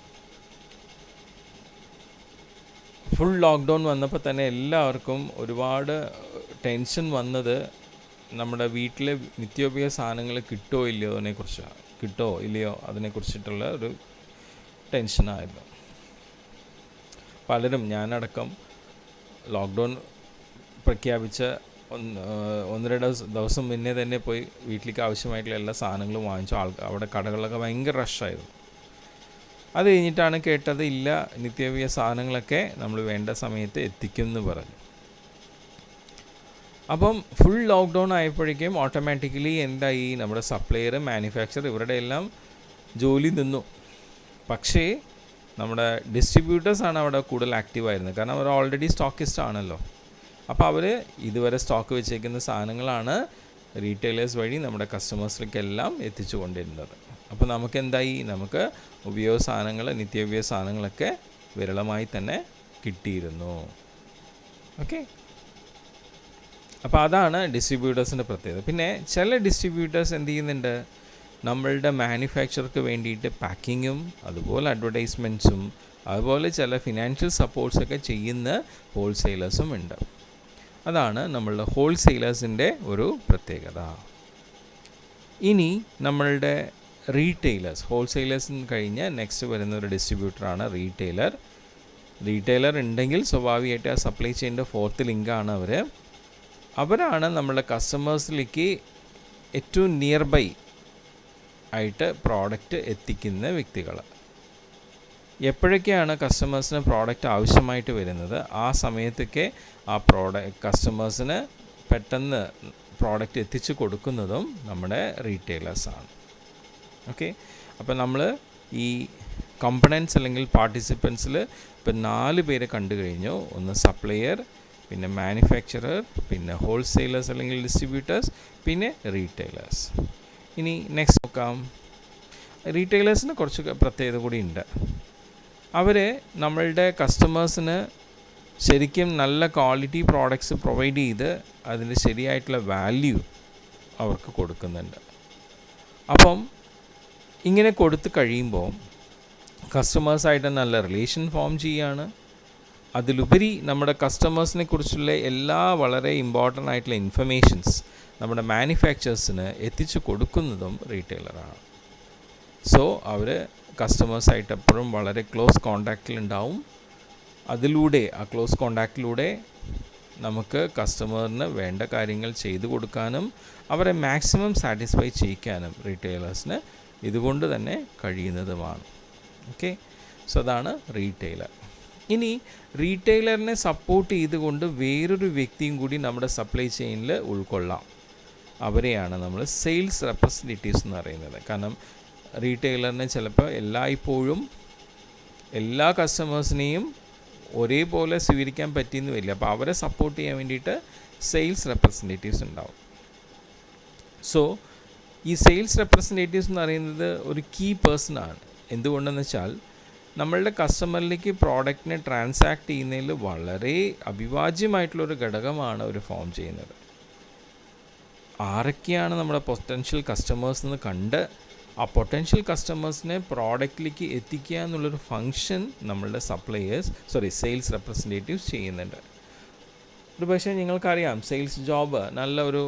ഫുൾ ലോക്ക്ഡൗൺ വന്നപ്പോൾ തന്നെ എല്ലാവർക്കും ഒരുപാട് ടെൻഷൻ വന്നത് നമ്മുടെ വീട്ടിലെ നിത്യോപയോഗ സാധനങ്ങൾ കിട്ടുമോ ഇല്ലയോ അതിനെക്കുറിച്ചിട്ടുള്ള ഒരു ടെൻഷനായിരുന്നു. പലരും, ഞാനടക്കം, ലോക്ക്ഡൗൺ പ്രഖ്യാപിച്ച ഒന്ന് രണ്ട് ദിവസം മുന്നേ തന്നെ പോയി വീട്ടിലേക്ക് ആവശ്യമായിട്ടുള്ള എല്ലാ സാധനങ്ങളും വാങ്ങിച്ചു. അവിടെ കടകളിലൊക്കെ ഭയങ്കര റഷായിരുന്നു. അത് കഴിഞ്ഞിട്ടാണ് കേട്ടത്, ഇല്ല, നിത്യോപയോഗ സാധനങ്ങളൊക്കെ നമ്മൾ വേണ്ട സമയത്ത് എത്തിക്കുമെന്ന് പറഞ്ഞു. അപ്പം ഫുൾ ലോക്ക്ഡൗൺ ആയപ്പോഴേക്കും ഓട്ടോമാറ്റിക്കലി എന്തായി, നമ്മുടെ സപ്ലയർ, മാനുഫാക്ചർ ഇവരുടെ എല്ലാം ജോലി നിന്നു. പക്ഷേ നമ്മുടെ ഡിസ്ട്രിബ്യൂട്ടേഴ്സാണ് അവിടെ കൂടുതൽ ആക്റ്റീവായിരുന്നത്. കാരണം അവർ ഓൾറെഡി സ്റ്റോക്കിസ്റ്റ് ആണല്ലോ. അപ്പോൾ അവർ ഇതുവരെ സ്റ്റോക്ക് വെച്ചേക്കുന്ന സാധനങ്ങളാണ് റീറ്റെയിലേഴ്സ് വഴി നമ്മുടെ കസ്റ്റമേഴ്സിലേക്കെല്ലാം എത്തിച്ചു കൊണ്ടിരുന്നത്. അപ്പോൾ നമുക്ക് എന്തായി, നമുക്ക് ഉപയോഗ സാധനങ്ങൾ, നിത്യോപയോഗ സാധനങ്ങളൊക്കെ വിരളമായി തന്നെ കിട്ടിയിരുന്നു. ഓക്കെ, അപ്പോൾ അതാണ് ഡിസ്ട്രിബ്യൂട്ടേഴ്സിൻ്റെ പ്രത്യേകത. പിന്നെ ചില ഡിസ്ട്രിബ്യൂട്ടേഴ്സ് എന്ത് ചെയ്യുന്നുണ്ട്, നമ്മളുടെ മാനുഫാക്ചർക്ക് വേണ്ടിയിട്ട് പാക്കിങ്ങും അതുപോലെ അഡ്വർടൈസ്മെൻറ്റ്സും അതുപോലെ ചില ഫിനാൻഷ്യൽ സപ്പോർട്ട്സൊക്കെ ചെയ്യുന്ന ഹോൾസെയിലേഴ്സും ഉണ്ട്. അതാണ് നമ്മളുടെ ഹോൾസെയിലേഴ്സിൻ്റെ ഒരു പ്രത്യേകത. ഇനി നമ്മളുടെ റീറ്റെയിലേഴ്സ്, ഹോൾസെയിലേഴ്സിന് കഴിഞ്ഞ് നെക്സ്റ്റ് വരുന്ന ഒരു ഡിസ്ട്രിബ്യൂട്ടറാണ് റീറ്റെയിലർ ഉണ്ടെങ്കിൽ സ്വാഭാവികമായിട്ട് ആ സപ്ലൈ ചെയിൻ്റെ ഫോർത്ത് ലിങ്കാണ് അവരാണ് നമ്മളുടെ കസ്റ്റമേഴ്സിലേക്ക് ഏറ്റവും നിയർ ബൈ ആയിട്ട് പ്രോഡക്റ്റ് എത്തിക്കുന്ന വ്യക്തികൾ. എപ്പോഴൊക്കെയാണ് കസ്റ്റമേഴ്സിന് പ്രോഡക്റ്റ് ആവശ്യമായിട്ട് വരുന്നത്, ആ സമയത്തൊക്കെ ആ കസ്റ്റമേഴ്സിന് പെട്ടെന്ന് പ്രോഡക്റ്റ് എത്തിച്ചു കൊടുക്കുന്നതും നമ്മുടെ റീറ്റെയിലേഴ്സാണ്. ഓക്കെ, അപ്പോൾ നമ്മൾ ഈ കമ്പണൻസ് അല്ലെങ്കിൽ പാർട്ടിസിപ്പൻസിൽ ഇപ്പം 4 പേരെ കണ്ടു കഴിഞ്ഞു. ഒന്ന് സപ്ലയർ, പിന്നെ മാനുഫാക്ചറർ, പിന്നെ ഹോൾസെയിലേഴ്സ് അല്ലെങ്കിൽ ഡിസ്ട്രിബ്യൂട്ടേഴ്സ്, പിന്നെ റീറ്റെയിലേഴ്സ്. ഇനി നെക്സ്റ്റ് നോക്കാം. റീറ്റെയിലേഴ്സിന് കുറച്ച് പ്രത്യേകത കൂടി ഉണ്ട്. അവർ നമ്മളുടെ കസ്റ്റമേഴ്സിന് ശരിക്കും നല്ല ക്വാളിറ്റി പ്രോഡക്ട്സ് പ്രൊവൈഡ് ചെയ്ത് അതിൻ്റെ ശരിയായിട്ടുള്ള വാല്യൂ അവർക്ക് കൊടുക്കുന്നുണ്ട്. അപ്പം ഇങ്ങനെ കൊടുത്തു കഴിയുമ്പോൾ കസ്റ്റമേഴ്സായിട്ട് നല്ല റിലേഷൻ ഫോം ചെയ്യുകയാണ്. അതിലുപരി നമ്മുടെ കസ്റ്റമേഴ്സിനെ കുറിച്ചുള്ള എല്ലാ വളരെ ഇമ്പോർട്ടൻ്റ് ആയിട്ടുള്ള ഇൻഫർമേഷൻസ് നമ്മുടെ മാനുഫാക്ചേഴ്സിന് എത്തിച്ചു കൊടുക്കുന്നതും റീറ്റെയിലറാണ്. സോ അവർ കസ്റ്റമേഴ്സായിട്ട് എപ്പോഴും വളരെ ക്ലോസ് കോണ്ടാക്റ്റിലുണ്ടാവും. അതിലൂടെ ആ ക്ലോസ് കോണ്ടാക്റ്റിലൂടെ നമുക്ക് കസ്റ്റമറിന് വേണ്ട കാര്യങ്ങൾ ചെയ്തു കൊടുക്കാനും അവരെ മാക്സിമം സാറ്റിസ്ഫൈ ചെയ്യിക്കാനും റീറ്റെയിലേഴ്സിന് ഇതുകൊണ്ട് തന്നെ കഴിയുന്നതുമാണ്. ഓക്കെ, സോ അതാണ് റീറ്റെയിലർ. ഇനി റീറ്റെയിലറിനെ സപ്പോർട്ട് ചെയ്തുകൊണ്ട് വേറൊരു വ്യക്തിയും കൂടി നമ്മുടെ സപ്ലൈ ചെയിനിൽ ഉൾക്കൊള്ളാം. അവരെയാണ് നമ്മൾ സെയിൽസ് റെപ്രസെൻറ്റേറ്റീവ്സ് എന്ന് പറയുന്നത്. കാരണം റീറ്റെയിലറിനെ ചിലപ്പോൾ എല്ലായ്പ്പോഴും എല്ലാ കസ്റ്റമേഴ്സിനെയും ഒരേപോലെ സ്വീകരിക്കാൻ പറ്റിയെന്ന് വരില്ല. അപ്പോൾ അവരെ സപ്പോർട്ട് ചെയ്യാൻ വേണ്ടിയിട്ട് സെയിൽസ് റെപ്രസെൻറ്റേറ്റീവ്സ് ഉണ്ടാവും. സോ ഈ സെയിൽസ് റെപ്രസെൻറ്റേറ്റീവ്സ് എന്ന് പറയുന്നത് ഒരു കീ പേഴ്സണാണ്. എന്തുകൊണ്ടെന്ന് വെച്ചാൽ നമ്മളുടെ കസ്റ്റമറിലേക്ക് പ്രോഡക്റ്റിനെ ട്രാൻസാക്ട് ചെയ്യുന്നതിൽ വളരെ അവിഭാജ്യമായിട്ടുള്ളൊരു ഘടകമാണ് അവർ ഫോം ചെയ്യുന്നത്. ആരൊക്കെയാണ് നമ്മുടെ പൊട്ടൻഷ്യൽ കസ്റ്റമേഴ്സ് എന്ന് കണ്ട് ആ പൊട്ടൻഷ്യൽ കസ്റ്റമേഴ്സിനെ പ്രോഡക്റ്റിലേക്ക് എത്തിക്കുക എന്നുള്ളൊരു ഫങ്ഷൻ നമ്മളുടെ സെയിൽസ് റെപ്രസെൻറ്റേറ്റീവ്സ് ചെയ്യുന്നുണ്ട്. ഒരു പക്ഷേ നിങ്ങൾക്കറിയാം, സെയിൽസ് ജോബ് നല്ലൊരു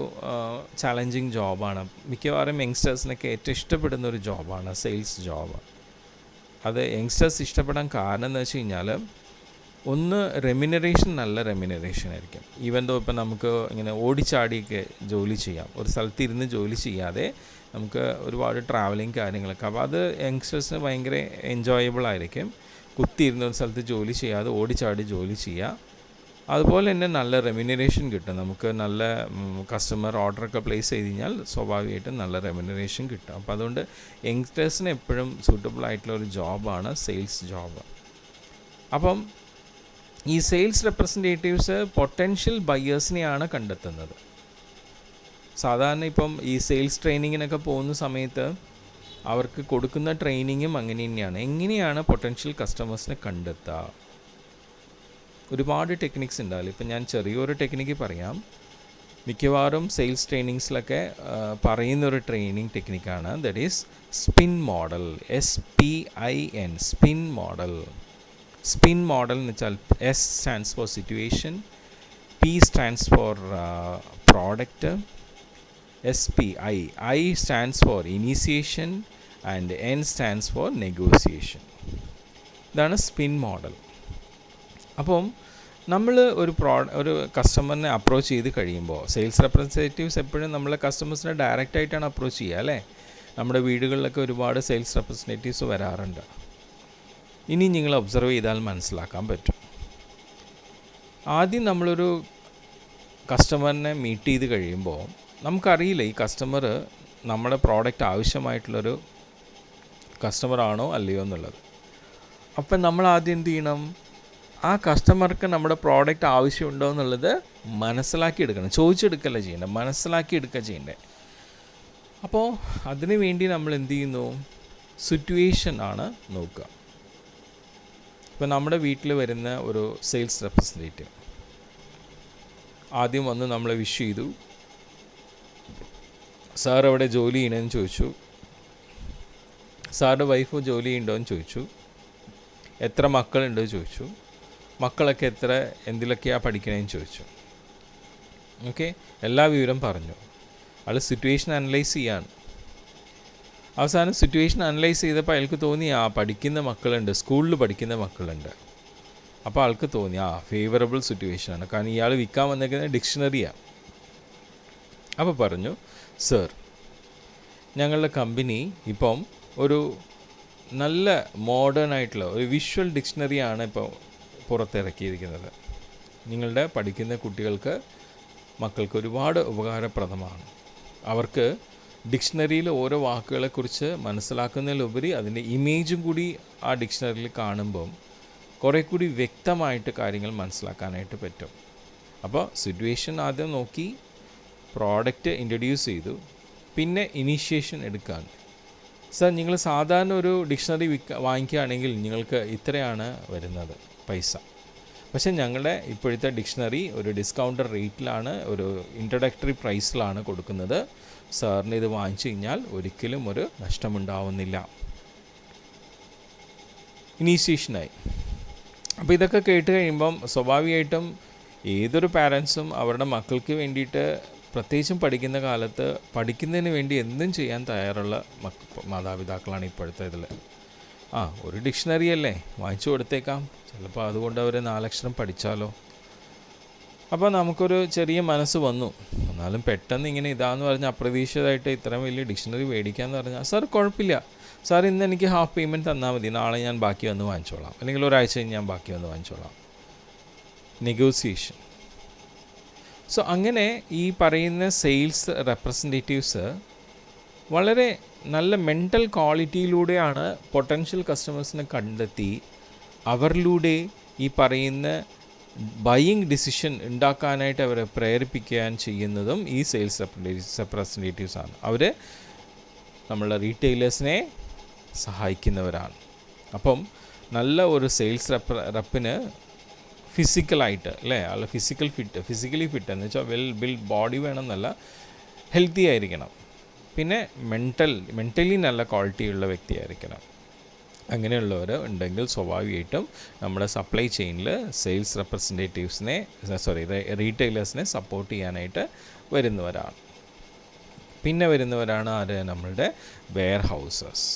ചാലഞ്ചിങ് ജോബാണ്. മിക്കവാറും യങ്സ്റ്റേഴ്സിനൊക്കെ ഏറ്റവും ഇഷ്ടപ്പെടുന്ന ഒരു ജോബാണ് സെയിൽസ് ജോബ്. അത് യങ്സ്റ്റേഴ്സ് ഇഷ്ടപ്പെടാൻ കാരണം എന്ന് വെച്ച് കഴിഞ്ഞാൽ, ഒന്ന് നല്ല റെമ്യൂണറേഷൻ ആയിരിക്കും. ഈവൻ ദോ ഇപ്പം നമുക്ക് ഇങ്ങനെ ഓടിച്ചാടിയൊക്കെ ജോലി ചെയ്യാം, ഒരു സ്ഥലത്ത് ഇരുന്ന് ജോലി ചെയ്യാതെ നമുക്ക് ഒരുപാട് ട്രാവലിങ് കാര്യങ്ങളൊക്കെ. അപ്പോൾ അത് യങ്സ്റ്റേഴ്സിന് ഭയങ്കര എൻജോയബിൾ ആയിരിക്കും. കുത്തിയിരുന്ന ഒരു സ്ഥലത്ത് ജോലി ചെയ്യാതെ ഓടിച്ചാടി ജോലി ചെയ്യുക. അതുപോലെ തന്നെ നല്ല റെമ്യൂണറേഷൻ കിട്ടും. നമുക്ക് നല്ല കസ്റ്റമർ ഓർഡറൊക്കെ പ്ലേസ് ചെയ്ത് കഴിഞ്ഞാൽ സ്വാഭാവികമായിട്ടും നല്ല റെമ്യൂണറേഷൻ കിട്ടും. അപ്പോൾ അതുകൊണ്ട് യങ്സ്റ്റേഴ്സിന് എപ്പോഴും സൂട്ടബിൾ ആയിട്ടുള്ള ഒരു ജോബാണ് സെയിൽസ് ജോബ്. അപ്പം ഈ സെയിൽസ് റെപ്രസെൻറ്റേറ്റീവ്സ് പൊട്ടൻഷ്യൽ ബയേഴ്സിനെയാണ് കണ്ടെത്തുന്നത്. സാധാരണ ഇപ്പം ഈ സെയിൽസ് ട്രെയിനിങ്ങിനൊക്കെ പോകുന്ന സമയത്ത് അവർക്ക് കൊടുക്കുന്ന ട്രെയിനിങ്ങും അങ്ങനെ തന്നെയാണ്. എങ്ങനെയാണ് പൊട്ടൻഷ്യൽ കസ്റ്റമേഴ്സിനെ കണ്ടെത്തുക? ഒരുപാട് ടെക്നിക്സ് ഉണ്ടാവില്ല. ഇപ്പം ഞാൻ ചെറിയൊരു ടെക്നിക്ക് പറയാം. മിക്കവാറും സെയിൽസ് ട്രെയിനിങ്സിലൊക്കെ പറയുന്നൊരു ട്രെയിനിങ് ടെക്നിക്കാണ്. That is spin model. SPIN, spin model. Spin model എന്ന് വെച്ചാൽ S stands for situation, P stands for product, I stands for initiation and N stands for negotiation. ഇതാണ് സ്പിൻ മോഡൽ. അപ്പം നമ്മൾ ഒരു കസ്റ്റമറിനെ അപ്രോച്ച് ചെയ്ത് കഴിയുമ്പോൾ, സെയിൽസ് റെപ്രസെൻറ്റേറ്റീവ്സ് എപ്പോഴും നമ്മളെ കസ്റ്റമേഴ്സിനെ ഡയറക്റ്റായിട്ടാണ് അപ്രോച്ച് ചെയ്യുക അല്ലേ? നമ്മുടെ വീടുകളിലൊക്കെ ഒരുപാട് സെയിൽസ് റെപ്രസെൻറ്റേറ്റീവ്സ് വരാറുണ്ട്. ഇനി നിങ്ങൾ ഒബ്സർവ് ചെയ്താൽ മനസ്സിലാക്കാൻ പറ്റും. ആദ്യം നമ്മളൊരു കസ്റ്റമറിനെ മീറ്റ് ചെയ്ത് കഴിയുമ്പോൾ നമുക്കറിയില്ല ഈ കസ്റ്റമർ നമ്മുടെ പ്രോഡക്റ്റ് ആവശ്യമായിട്ടുള്ളൊരു കസ്റ്റമറാണോ അല്ലയോ എന്നുള്ളത്. അപ്പം നമ്മൾ ആദ്യം എന്ത് ചെയ്യണം? ആ കസ്റ്റമർക്ക് നമ്മുടെ പ്രോഡക്റ്റ് ആവശ്യമുണ്ടോ എന്നുള്ളത് മനസ്സിലാക്കിയെടുക്കണം. ചോദിച്ചെടുക്കല്ല ചെയ്യേണ്ടത്, മനസ്സിലാക്കിയെടുക്കുക ചെയ്യേണ്ടത്. അപ്പോൾ അതിനു വേണ്ടി നമ്മൾ എന്ത് ചെയ്യുന്നു? സിറ്റുവേഷൻ ആണ് നോക്കുക. ഇപ്പോൾ നമ്മുടെ വീട്ടിൽ വരുന്ന ഒരു സെയിൽസ് റെപ്രസെൻറ്റേറ്റീവ് ആദ്യം വന്ന് നമ്മളെ വിഷ് ചെയ്തു. സാർ എവിടെ ജോലി ചെയ്യണമെന്ന് ചോദിച്ചു. സാറിൻ്റെ വൈഫ് ജോലി ചെയ്യുന്നുണ്ടോ എന്ന് ചോദിച്ചു. എത്ര മക്കളുണ്ടോ ചോദിച്ചു. മക്കളൊക്കെ എന്തിലൊക്കെയാണ് പഠിക്കണേന്ന് ചോദിച്ചു. ഓക്കെ, എല്ലാ വിവരം പറഞ്ഞു. ആൾ സിറ്റുവേഷൻ അനലൈസ് ചെയ്യാണ്. അവസാനം സിറ്റുവേഷൻ അനലൈസ് ചെയ്തപ്പോൾ അയാൾക്ക് തോന്നി പഠിക്കുന്ന മക്കളുണ്ട്, സ്കൂളിൽ പഠിക്കുന്ന മക്കളുണ്ട്. അപ്പോൾ ആൾക്ക് തോന്നി ഫേവറബിൾ സിറ്റുവേഷനാണ്. കാരണം ഇയാൾ വിൽക്കാൻ വന്നേക്കുന്നത് ഡിക്ഷണറിയാണ്. അപ്പോൾ പറഞ്ഞു, സർ ഞങ്ങളുടെ കമ്പനി ഇപ്പം ഒരു നല്ല മോഡേൺ ആയിട്ടുള്ള ഒരു വിഷ്വൽ ഡിക്ഷണറിയാണ് ഇപ്പോൾ പുറത്തിറക്കിയിരിക്കുന്നത്. നിങ്ങളുടെ പഠിക്കുന്ന മക്കൾക്ക് ഒരുപാട് ഉപകാരപ്രദമാണ്. അവർക്ക് ഡിക്ഷണറിയിൽ ഓരോ വാക്കുകളെക്കുറിച്ച് മനസ്സിലാക്കുന്നതിലുപരി അതിൻ്റെ ഇമേജും കൂടി ആ ഡിക്ഷണറിയിൽ കാണുമ്പം കുറേ കൂടി വ്യക്തമായിട്ട് കാര്യങ്ങൾ മനസ്സിലാക്കാനായിട്ട് പറ്റും. അപ്പോൾ സിറ്റുവേഷൻ ആദ്യം നോക്കി, പ്രോഡക്റ്റ് ഇൻട്രൊഡ്യൂസ് ചെയ്തു, പിന്നെ ഇനീഷ്യേഷൻ എടുക്കാൻ. സർ നിങ്ങൾ സാധാരണ ഒരു ഡിക്ഷണറി വാങ്ങിക്കുകയാണെങ്കിൽ നിങ്ങൾക്ക് ഇത്രയാണ് വരുന്നത് പൈസ. പക്ഷേ ഞങ്ങളുടെ ഇപ്പോഴത്തെ ഡിക്ഷണറി ഒരു ഡിസ്കൗണ്ടർ റേറ്റിലാണ്, ഒരു ഇൻട്രൊഡക്ടറി പ്രൈസിലാണ് കൊടുക്കുന്നത്. സാറിന് ഇത് വാങ്ങിച്ചു കഴിഞ്ഞാൽ ഒരിക്കലും ഒരു നഷ്ടമുണ്ടാവുന്നില്ല. ഇനീഷ്യേഷനായി. അപ്പോൾ ഇതൊക്കെ കേട്ട് കഴിയുമ്പം സ്വാഭാവികമായിട്ടും ഏതൊരു പാരൻസും അവരുടെ മക്കൾക്ക് വേണ്ടിയിട്ട് പ്രത്യേകിച്ചും പഠിക്കുന്ന കാലത്ത് പഠിക്കുന്നതിന് വേണ്ടി എന്തും ചെയ്യാൻ തയ്യാറുള്ള മാതാപിതാക്കളാണ് ഇപ്പോഴത്തെ ഇതിൽ. ഒരു ഡിക്ഷണറി അല്ലേ, വാങ്ങിച്ചു കൊടുത്തേക്കാം, ചിലപ്പോൾ അതുകൊണ്ട് അവർ 4 അക്ഷരം പഠിച്ചാലോ. അപ്പോൾ നമുക്കൊരു ചെറിയ മനസ്സ് വന്നു. എന്നാലും പെട്ടെന്ന് ഇങ്ങനെ ഇതാന്ന് പറഞ്ഞാൽ അപ്രതീക്ഷിതമായിട്ട് ഇത്രയും വലിയ ഡിക്ഷണറി മേടിക്കാമെന്ന് പറഞ്ഞാൽ, സാർ കുഴപ്പമില്ല സാർ, ഇന്ന് എനിക്ക് ഹാഫ് പേയ്മെൻറ്റ് തന്നാൽ മതി, നാളെ ഞാൻ ബാക്കി വന്ന് വാങ്ങിച്ചോളാം, അല്ലെങ്കിൽ ഒരാഴ്ച കഴിഞ്ഞ് ഞാൻ ബാക്കി വന്ന് വാങ്ങിച്ചോളാം. നെഗോസിയേഷൻ. സോ അങ്ങനെ ഈ പറയുന്ന സെയിൽസ് റെപ്രസെൻറ്റേറ്റീവ്സ് വളരെ നല്ല മെൻ്റൽ ക്വാളിറ്റിയിലൂടെയാണ് പൊട്ടൻഷ്യൽ കസ്റ്റമേഴ്സിനെ കണ്ടെത്തി അവരിലൂടെ ഈ പറയുന്ന ബൈയിങ് ഡിസിഷൻ ഉണ്ടാക്കാനായിട്ട് അവരെ പ്രേരിപ്പിക്കാൻ ചെയ്യുന്നതും ഈ സെയിൽസ് റെപ്രസെൻറ്റേറ്റീവ്സാണ്. അവർ നമ്മളുടെ റീറ്റെയിലേഴ്സിനെ സഹായിക്കുന്നവരാണ്. അപ്പം നല്ല ഒരു സെയിൽസ് റെപ്പിന് ഫിസിക്കലായിട്ട് അല്ലേ, അല്ല ഫിസിക്കലി ഫിറ്റ് എന്ന് വെച്ചാൽ ബിൽഡ് ബോഡി വേണമെന്നല്ല, ഹെൽത്തി ആയിരിക്കണം. പിന്നെ മെൻ്റലി നല്ല ക്വാളിറ്റിയുള്ള വ്യക്തിയായിരിക്കണം. അങ്ങനെയുള്ളവർ ഉണ്ടെങ്കിൽ സ്വാഭാവികമായിട്ടും നമ്മുടെ സപ്ലൈ ചെയിനിൽ സെയിൽസ് റെപ്രസെൻറ്റേറ്റീവ്സിനെ റീറ്റെയിലേഴ്സിനെ സപ്പോർട്ട് ചെയ്യാനായിട്ട് വരുന്നവരാണ്. പിന്നെ വരുന്നവരാണ് ആര്, നമ്മളുടെ വെയർ ഹൗസസ്.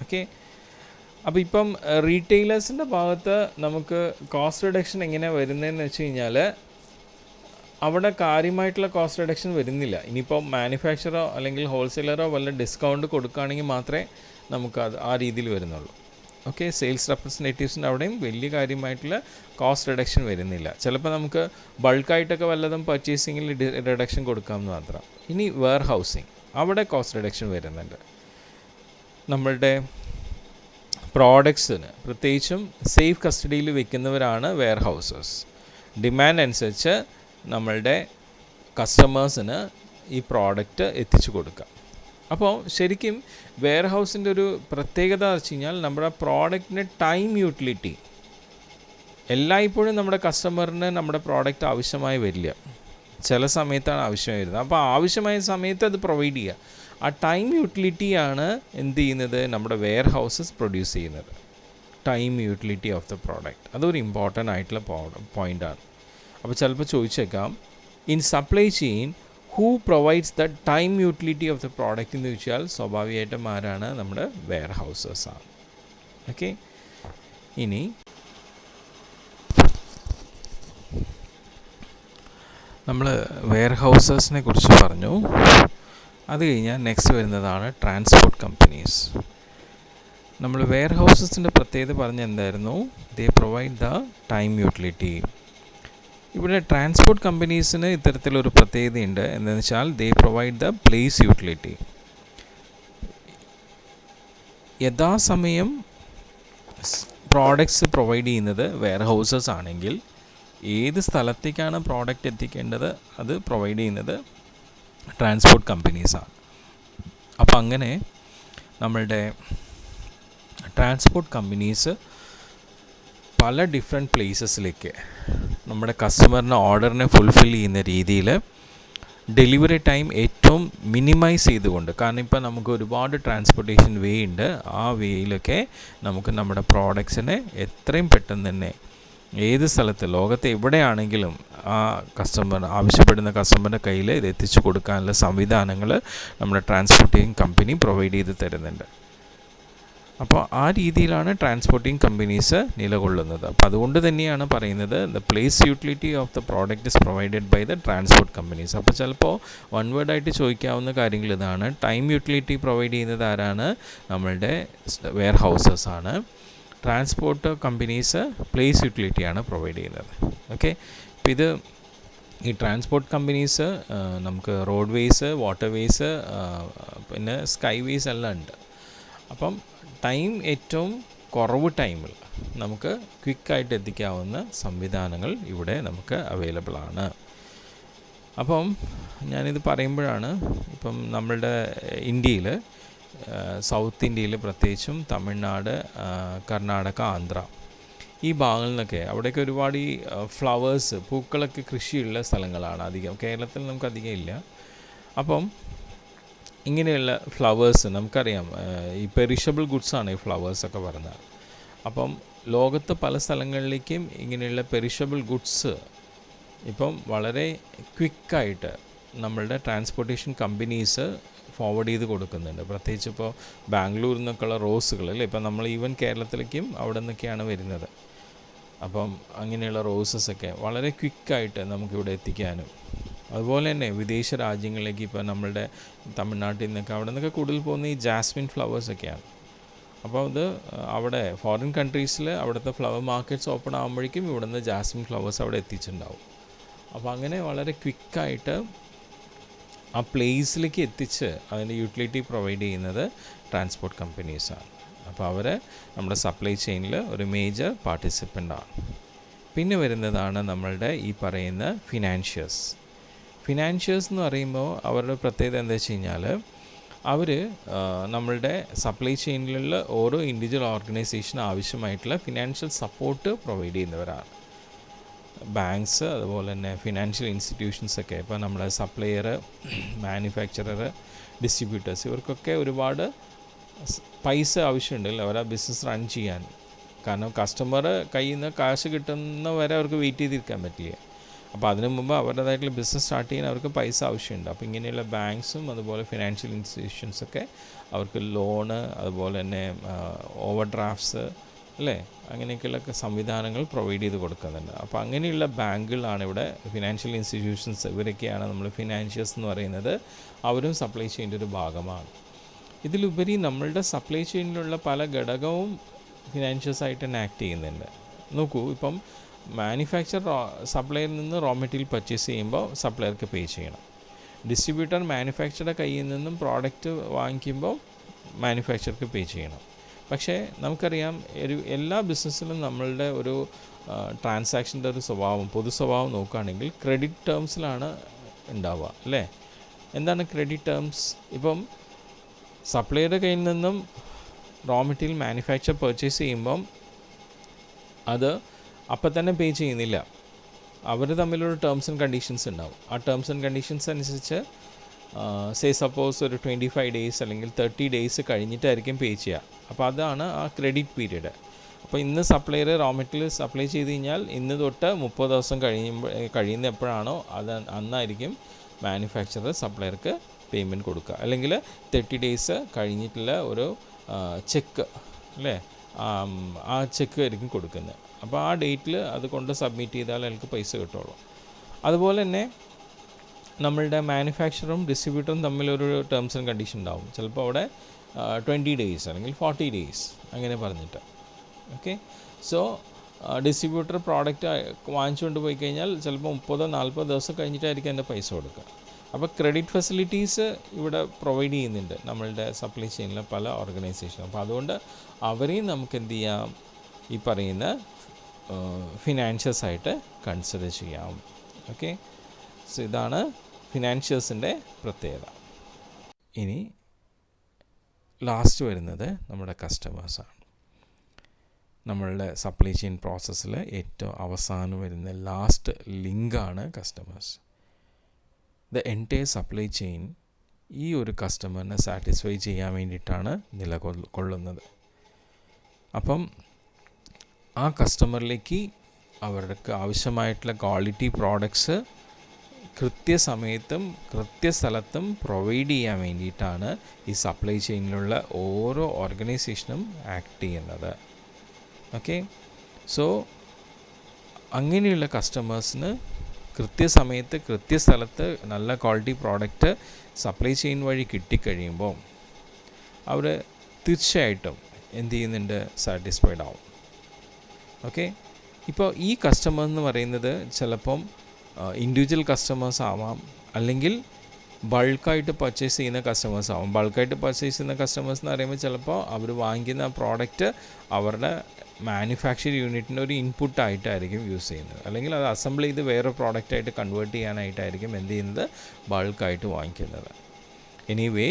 ഓക്കെ. അപ്പോൾ ഇപ്പം റീറ്റെയിലേഴ്സിൻ്റെ ഭാഗത്ത് നമുക്ക് കോസ്റ്റ് റിഡക്ഷൻ എങ്ങനെയാണ് വരുന്നതെന്ന് വെച്ച് കഴിഞ്ഞാൽ, അവിടെ കാര്യമായിട്ടുള്ള കോസ്റ്റ് റിഡക്ഷൻ വരുന്നില്ല. ഇനിയിപ്പോൾ മാനുഫാക്ചറോ അല്ലെങ്കിൽ ഹോൾസെയിലറോ വല്ല ഡിസ്കൗണ്ട് കൊടുക്കുകയാണെങ്കിൽ മാത്രമേ നമുക്കത് ആ രീതിയിൽ വരുന്നുള്ളൂ. ഓക്കെ. സെയിൽസ് റെപ്രസെൻറ്റേറ്റീവ്സിൻ്റെ അവിടെയും വലിയ കാര്യമായിട്ടുള്ള കോസ്റ്റ് റിഡക്ഷൻ വരുന്നില്ല. ചിലപ്പോൾ നമുക്ക് ബൾക്കായിട്ടൊക്കെ വല്ലതും പർച്ചേസിങ്ങിൽ റിഡക്ഷൻ കൊടുക്കാമെന്ന് മാത്രം. ഇനി വെയർ ഹൗസിങ്, അവിടെ കോസ്റ്റ് റിഡക്ഷൻ വരുന്നുണ്ട്. നമ്മളുടെ പ്രോഡക്ട്സിന് പ്രത്യേകിച്ചും സേഫ് കസ്റ്റഡിയിൽ വെക്കുന്നവരാണ് വെയർ ഹൗസസ്. ഡിമാൻഡ് അനുസരിച്ച് നമ്മളുടെ കസ്റ്റമേഴ്സിന് ഈ പ്രോഡക്റ്റ് എത്തിച്ചു കൊടുക്കാം. അപ്പോൾ ശരിക്കും വെയർ ഹൗസിൻ്റെ ഒരു പ്രത്യേകത എന്ന് വെച്ച് കഴിഞ്ഞാൽ, നമ്മുടെ പ്രോഡക്റ്റിൻ്റെ ടൈം യൂട്ടിലിറ്റി എല്ലായ്പ്പോഴും നമ്മുടെ കസ്റ്റമറിന് നമ്മുടെ പ്രോഡക്റ്റ് ആവശ്യമായി വരില്ല, ചില സമയത്താണ് ആവശ്യമായി വരുന്നത്. അപ്പോൾ ആവശ്യമായ സമയത്ത് അത് പ്രൊവൈഡ് ചെയ്യുക. ആ ടൈം യൂട്ടിലിറ്റിയാണ് എന്ത് ചെയ്യുന്നത്, നമ്മുടെ വെയർ ഹൗസസ് പ്രൊഡ്യൂസ് ചെയ്യുന്നത്. Time utility of the product അതൊരു ഇമ്പോർട്ടൻ്റ് ആയിട്ടുള്ള പോയിൻ്റാണ്. അപ്പോൾ ചിലപ്പോൾ ചോദിച്ചേക്കാം, in supply chain who provides the time utility of the product എന്ന് ചോദിച്ചാൽ സ്വാഭാവികമായിട്ടും ആരാണ്, നമ്മുടെ വെയർ ഹൗസസാണ്. ഓക്കെ. ഇനി നമ്മൾ വെയർ ഹൗസസിനെ കുറിച്ച് പറഞ്ഞു. അത് കഴിഞ്ഞാൽ നെക്സ്റ്റ് വരുന്നതാണ് ട്രാൻസ്പോർട്ട് കമ്പനീസ്. നമ്മൾ വെയർ ഹൗസസിൻ്റെ പ്രത്യേകത പറഞ്ഞ എന്തായിരുന്നു, ദേ പ്രൊവൈഡ് ദ ടൈം യൂട്ടിലിറ്റി. ഇവിടെ ട്രാൻസ്പോർട്ട് കമ്പനീസിന് ഇത്തരത്തിലൊരു പ്രത്യേകതയുണ്ട്. എന്താണെന്ന് വെച്ചാൽ ദേ പ്രൊവൈഡ് ദ പ്ലേസ് യൂട്ടിലിറ്റി. യഥാസമയം പ്രോഡക്ട്സ് പ്രൊവൈഡ് ചെയ്യുന്നത് വെയർ ഹൗസസ് ആണെങ്കിൽ, ഏത് സ്ഥലത്തേക്കാണ് പ്രോഡക്റ്റ് എത്തിക്കേണ്ടത് അത് പ്രൊവൈഡ് ചെയ്യുന്നത് ട്രാൻസ്പോർട്ട് കമ്പനീസാണ്. അപ്പോൾ അങ്ങനെ നമ്മളുടെ ട്രാൻസ്പോർട്ട് കമ്പനീസ് പല ഡിഫറെൻറ്റ് പ്ലേസസിലേക്ക് നമ്മുടെ കസ്റ്റമറിൻ്റെ ഓർഡറിനെ ഫുൾഫിൽ ചെയ്യുന്ന രീതിയിൽ ഡെലിവറി ടൈം ഏറ്റവും മിനിമൈസ് ചെയ്തുകൊണ്ട്, കാരണം ഇപ്പോൾ നമുക്ക് ഒരുപാട് ട്രാൻസ്പോർട്ടേഷൻ വേ ഉണ്ട്, ആ വേയിലൊക്കെ നമുക്ക് നമ്മുടെ പ്രോഡക്ട്സിനെ എത്രയും പെട്ടെന്ന് തന്നെ ഏത് സ്ഥലത്ത് ലോകത്ത് എവിടെയാണെങ്കിലും ആ ആവശ്യപ്പെടുന്ന കസ്റ്റമറിൻ്റെ കയ്യിൽ ഇത് എത്തിച്ചു കൊടുക്കാനുള്ള സംവിധാനങ്ങൾ നമ്മുടെ ട്രാൻസ്പോർട്ടിങ് കമ്പനി പ്രൊവൈഡ് ചെയ്ത് തരുന്നുണ്ട്. അപ്പോൾ ആ രീതിയിലാണ് ട്രാൻസ്പോർട്ടിങ് കമ്പനീസ് നിലകൊള്ളുന്നത്. അപ്പോൾ അതുകൊണ്ട് തന്നെയാണ് പറയുന്നത് the place utility of the product is provided by the transport companies. അപ്പോൾ ചിലപ്പോൾ വൺ വേർഡായിട്ട് ചോദിക്കാവുന്ന കാര്യങ്ങൾ ഇതാണ്. ടൈം യൂട്ടിലിറ്റി പ്രൊവൈഡ് ചെയ്യുന്നത് ആരാണ്, നമ്മളുടെ വെയർ ഹൗസസ് ആണ്. ട്രാൻസ്പോർട്ട് കമ്പനീസ് പ്ലേസ് യൂട്ടിലിറ്റിയാണ് പ്രൊവൈഡ് ചെയ്യുന്നത്. ഓക്കെ. അപ്പോൾ ഇത് ഈ ട്രാൻസ്പോർട്ട് കമ്പനീസ് നമുക്ക് റോഡ് വേസ്, വാട്ടർ വേസ്, പിന്നെ സ്കൈ വേസ് എല്ലാം ഉണ്ട്. അപ്പം ടൈം ഏറ്റവും കുറവ് ടൈമിൽ നമുക്ക് ക്വിക്കായിട്ട് എത്തിക്കാവുന്ന സംവിധാനങ്ങൾ ഇവിടെ നമുക്ക് അവൈലബിൾ ആണ്. അപ്പം ഞാനിത് പറയുമ്പോഴാണ്, ഇപ്പം നമ്മളുടെ ഇന്ത്യയിൽ സൗത്ത് ഇന്ത്യയിൽ പ്രത്യേകിച്ചും തമിഴ്നാട്, കർണാടക, ആന്ധ്ര ഈ ഭാഗങ്ങളിൽ നിന്നൊക്കെ അവിടെയൊക്കെ ഒരുപാട് ഈ ഫ്ലവേഴ്സ്, പൂക്കളൊക്കെ കൃഷിയുള്ള സ്ഥലങ്ങളാണ് അധികം. കേരളത്തിൽ നമുക്ക് അധികം ഇല്ല. അപ്പം ഇങ്ങനെയുള്ള ഫ്ലവേഴ്സ് നമുക്കറിയാം, ഈ പെരിഷബിൾ ഗുഡ്സാണ് ഈ ഫ്ലവേഴ്സൊക്കെ പറഞ്ഞാൽ. അപ്പം ലോകത്ത് പല സ്ഥലങ്ങളിലേക്കും ഇങ്ങനെയുള്ള പെരിഷബിൾ ഗുഡ്സ് ഇപ്പം വളരെ ക്വിക്കായിട്ട് നമ്മളുടെ ട്രാൻസ്പോർട്ടേഷൻ കമ്പനീസ് ഫോർവേഡ് ചെയ്ത് കൊടുക്കുന്നുണ്ട്. പ്രത്യേകിച്ച് ഇപ്പോൾ ബാംഗ്ലൂരിൽ നിന്നൊക്കെയുള്ള റോസുകൾ അല്ലേ, ഇപ്പം നമ്മൾ ഈവൻ കേരളത്തിലേക്കും അവിടെ നിന്നൊക്കെയാണ് വരുന്നത്. അപ്പം അങ്ങനെയുള്ള റോസസൊക്കെ വളരെ ക്വിക്കായിട്ട് നമുക്കിവിടെ എത്തിക്കാനും, അതുപോലെ തന്നെ വിദേശ രാജ്യങ്ങളിലേക്ക് ഇപ്പോൾ നമ്മളുടെ തമിഴ്നാട്ടിൽ നിന്നൊക്കെ അവിടെ നിന്നൊക്കെ കൂടുതൽ പോകുന്ന ഈ ജാസ്മിൻ ഫ്ലവേഴ്സൊക്കെയാണ്. അപ്പോൾ അത് അവിടെ ഫോറിൻ കൺട്രീസിൽ അവിടുത്തെ ഫ്ലവർ മാർക്കറ്റ്സ് ഓപ്പൺ ആകുമ്പോഴേക്കും ഇവിടുന്ന് ജാസ്മിൻ ഫ്ലവേഴ്സ് അവിടെ എത്തിച്ചിട്ടുണ്ടാവും. അപ്പോൾ അങ്ങനെ വളരെ ക്വിക്കായിട്ട് ആ പ്ലേസിലേക്ക് എത്തിച്ച് അതിൻ്റെ യൂട്ടിലിറ്റി പ്രൊവൈഡ് ചെയ്യുന്നത് ട്രാൻസ്പോർട്ട് കമ്പനീസാണ്. അപ്പോൾ അവർ നമ്മുടെ സപ്ലൈ ചെയിനിൽ ഒരു മേജർ പാർട്ടിസിപ്പൻ്റാണ്. പിന്നെ വരുന്നതാണ് നമ്മളുടെ ഈ പറയുന്ന ഫിനാൻഷ്യസ് എന്ന് പറയുമ്പോൾ അവരുടെ പ്രത്യേകത എന്താ വെച്ച് കഴിഞ്ഞാൽ, അവർ നമ്മളുടെ സപ്ലൈ ചെയിനിലുള്ള ഓരോ ഇൻഡിവിജ്വൽ ഓർഗനൈസേഷന് ആവശ്യമായിട്ടുള്ള ഫിനാൻഷ്യൽ സപ്പോർട്ട് പ്രൊവൈഡ് ചെയ്യുന്നവരാണ്. ബാങ്ക്സ്, അതുപോലെ തന്നെ ഫിനാൻഷ്യൽ ഇൻസ്റ്റിറ്റ്യൂഷൻസൊക്കെ, ഇപ്പോൾ നമ്മുടെ സപ്ലയർ, മാനുഫാക്ചറർ, ഡിസ്ട്രിബ്യൂട്ടേഴ്സ്, ഇവർക്കൊക്കെ ഒരുപാട് പൈസ ആവശ്യമുണ്ടല്ലോ അവരാ ബിസിനസ് റൺ ചെയ്യാൻ. കാരണം കസ്റ്റമർ കയ്യിൽ നിന്ന് കാശ് കിട്ടുന്നവരെ അവർക്ക് വെയിറ്റ് ചെയ്തിരിക്കാൻ പറ്റില്ല. അപ്പോൾ അതിനു മുമ്പ് അവരുടേതായിട്ടുള്ള ബിസിനസ് സ്റ്റാർട്ട് ചെയ്യാൻ അവർക്ക് പൈസ ആവശ്യമുണ്ട്. അപ്പോൾ ഇങ്ങനെയുള്ള ബാങ്ക്സും അതുപോലെ ഫിനാൻഷ്യൽ ഇൻസ്റ്റിറ്റ്യൂഷൻസൊക്കെ അവർക്ക് ലോണ്, അതുപോലെ തന്നെ ഓവർ ഡ്രാഫ്റ്റ്സ് അല്ലേ, അങ്ങനെയൊക്കെയുള്ള സംവിധാനങ്ങൾ പ്രൊവൈഡ് ചെയ്ത് കൊടുക്കുന്നുണ്ട്. അപ്പോൾ അങ്ങനെയുള്ള ബാങ്കുകളാണ് ഇവിടെ ഫിനാൻഷ്യൽ ഇൻസ്റ്റിറ്റ്യൂഷൻസ്, ഇവരൊക്കെയാണ് നമ്മൾ ഫിനാൻഷ്യസ് എന്ന് പറയുന്നത്. അവരും സപ്ലൈ ചെയിൻ്റെ ഒരു ഭാഗമാണ്. ഇതിലുപരി നമ്മളുടെ സപ്ലൈ ചെയിനിലുള്ള പല ഘടകവും ഫിനാൻഷ്യസായിട്ട് തന്നെ ആക്ട് ചെയ്യുന്നുണ്ട്. നോക്കൂ, ഇപ്പം മാനുഫാക്ചർ സപ്ലയറിൽ നിന്ന് റോ മെറ്റീരിയൽ പർച്ചേസ് ചെയ്യുമ്പോൾ സപ്ലയർക്ക് പേ ചെയ്യണം. ഡിസ്ട്രിബ്യൂട്ടർ മാനുഫാക്ചറുടെ കയ്യിൽ നിന്നും പ്രോഡക്റ്റ് വാങ്ങിക്കുമ്പോൾ മാനുഫാക്ചർക്ക് പേ ചെയ്യണം. പക്ഷേ നമുക്കറിയാം, എല്ലാ ബിസിനസ്സിലും നമ്മളുടെ ഒരു ട്രാൻസാക്ഷൻ്റെ ഒരു സ്വഭാവം, പൊതു സ്വഭാവം നോക്കുകയാണെങ്കിൽ ക്രെഡിറ്റ് ടേംസിലാണ് ഉണ്ടാവുക അല്ലേ. എന്താണ് ക്രെഡിറ്റ് ടേംസ്? ഇപ്പം സപ്ലൈയുടെ കയ്യിൽ നിന്നും റോ മെറ്റീരിയൽ മാനുഫാക്ചർ പർച്ചേസ് ചെയ്യുമ്പം അത് അപ്പം തന്നെ പേ ചെയ്യുന്നില്ല. അവർ തമ്മിലൊരു ടേംസ് ആൻഡ് കണ്ടീഷൻസ് ഉണ്ടാവും. ആ ടേംസ് ആൻഡ് കണ്ടീഷൻസ് അനുസരിച്ച് സപ്പോസ് ഒരു 25 days അല്ലെങ്കിൽ 30 days കഴിഞ്ഞിട്ടായിരിക്കും പേ ചെയ്യുക. അപ്പോൾ അതാണ് ആ ക്രെഡിറ്റ് പീരീഡ്. അപ്പോൾ ഇന്ന് സപ്ലയർ റോ മെറ്റീരിയൽ സപ്ലൈ ചെയ്ത് കഴിഞ്ഞാൽ ഇന്ന് തൊട്ട് 30 ദിവസം കഴിയുന്ന എപ്പോഴാണോ അന്നായിരിക്കും മാനുഫാക്ചറർ സപ്ലയർക്ക് പേയ്മെൻറ്റ് കൊടുക്കുക. അല്ലെങ്കിൽ 30 days കഴിഞ്ഞിട്ടുള്ള ഒരു ചെക്ക് അല്ലേ, ആ ചെക്ക് ആയിരിക്കും കൊടുക്കുന്നത്. അപ്പോൾ ആ ഡേറ്റിൽ അത് കൊണ്ട് സബ്മിറ്റ് ചെയ്താൽ അയാൾക്ക് പൈസ കിട്ടുള്ളൂ. അതുപോലെ തന്നെ നമ്മളുടെ മാനുഫാക്ചറും ഡിസ്ട്രിബ്യൂട്ടറും തമ്മിലൊരു ടേംസ് ആൻഡ് കണ്ടീഷൻ ഉണ്ടാവും. ചിലപ്പോൾ അവിടെ 20 days അല്ലെങ്കിൽ 40 days അങ്ങനെ പറഞ്ഞിട്ട്. ഓക്കെ, സോ ഡിസ്ട്രിബ്യൂട്ടർ പ്രോഡക്റ്റ് വാങ്ങിച്ചുകൊണ്ട് പോയി കഴിഞ്ഞാൽ ചിലപ്പോൾ 30-40 ദിവസം കഴിഞ്ഞിട്ടായിരിക്കും എൻ്റെ പൈസ കൊടുക്കുക. അപ്പോൾ ക്രെഡിറ്റ് ഫെസിലിറ്റീസ് ഇവിടെ പ്രൊവൈഡ് ചെയ്യുന്നുണ്ട് നമ്മളുടെ സപ്ലൈ ചെയിനിലെ പല ഓർഗനൈസേഷനും. അപ്പോൾ അതുകൊണ്ട് അവരെയും നമുക്ക് എന്ത് ചെയ്യാം, ഈ പറയുന്ന ഫിനാൻഷ്യസായിട്ട് കൺസിഡർ ചെയ്യാം. ഓക്കെ, സോ ഇതാണ് ഫിനാൻഷ്യസിൻ്റെ പ്രത്യേകത. ഇനി ലാസ്റ്റ് വരുന്നത് നമ്മുടെ കസ്റ്റമേഴ്സാണ്. നമ്മളുടെ സപ്ലൈ ചെയിൻ പ്രോസസ്സിൽ ഏറ്റവും അവസാനം വരുന്ന ലാസ്റ്റ് ലിങ്കാണ് customers. The entire supply chain ഈ ഒരു കസ്റ്റമറിനെ സാറ്റിസ്ഫൈ ചെയ്യാൻ വേണ്ടിയിട്ടാണ് നിലകൊള്ളുന്നത്. അപ്പം ആ കസ്റ്റമറിലേക്ക് അവർക്ക് ആവശ്യമായിട്ടുള്ള ക്വാളിറ്റി പ്രോഡക്ട്സ് കൃത്യസമയത്തും കൃത്യസ്ഥലത്തും പ്രൊവൈഡ് ചെയ്യാൻ വേണ്ടിയിട്ടാണ് ഈ സപ്ലൈ ചെയിനിലുള്ള ഓരോ ഓർഗനൈസേഷനും ആക്ട് ചെയ്യുന്നത്. ഓക്കെ, സോ അങ്ങനെയുള്ള കസ്റ്റമേഴ്സിന് കൃത്യസമയത്ത് കൃത്യസ്ഥലത്ത് നല്ല ക്വാളിറ്റി പ്രോഡക്റ്റ് സപ്ലൈ ചെയിൻ വഴി കിട്ടിക്കഴിയുമ്പോൾ അവർ തീർച്ചയായിട്ടും എന്ത് ചെയ്യുന്നുണ്ട്, സാറ്റിസ്ഫൈഡ് ആവും. ഓക്കെ, ഇപ്പോൾ ഈ കസ്റ്റമർ എന്ന് പറയുന്നത് ചിലപ്പം ഇൻഡിവിജ്വൽ കസ്റ്റമേഴ്സ് ആവാം, അല്ലെങ്കിൽ ബൾക്കായിട്ട് പർച്ചേസ് ചെയ്യുന്ന കസ്റ്റമേഴ്സ് ആവും. ബൾക്കായിട്ട് പർച്ചേസ് ചെയ്യുന്ന കസ്റ്റമേഴ്സ് എന്ന് പറയുമ്പോൾ ചിലപ്പോൾ അവർ വാങ്ങിക്കുന്ന പ്രോഡക്റ്റ് അവരുടെ മാനുഫാക്ചർ യൂണിറ്റിൻ്റെ ഒരു ഇൻപുട്ടായിട്ടായിരിക്കും യൂസ് ചെയ്യുന്നത്, അല്ലെങ്കിൽ അത് അസംബിൾ ചെയ്ത് വേറെ പ്രോഡക്റ്റായിട്ട് കൺവേർട്ട് ചെയ്യാനായിട്ടായിരിക്കും എന്ത് ചെയ്യുന്നത്, ബൾക്കായിട്ട് വാങ്ങിക്കുന്നത്. എനിവേ,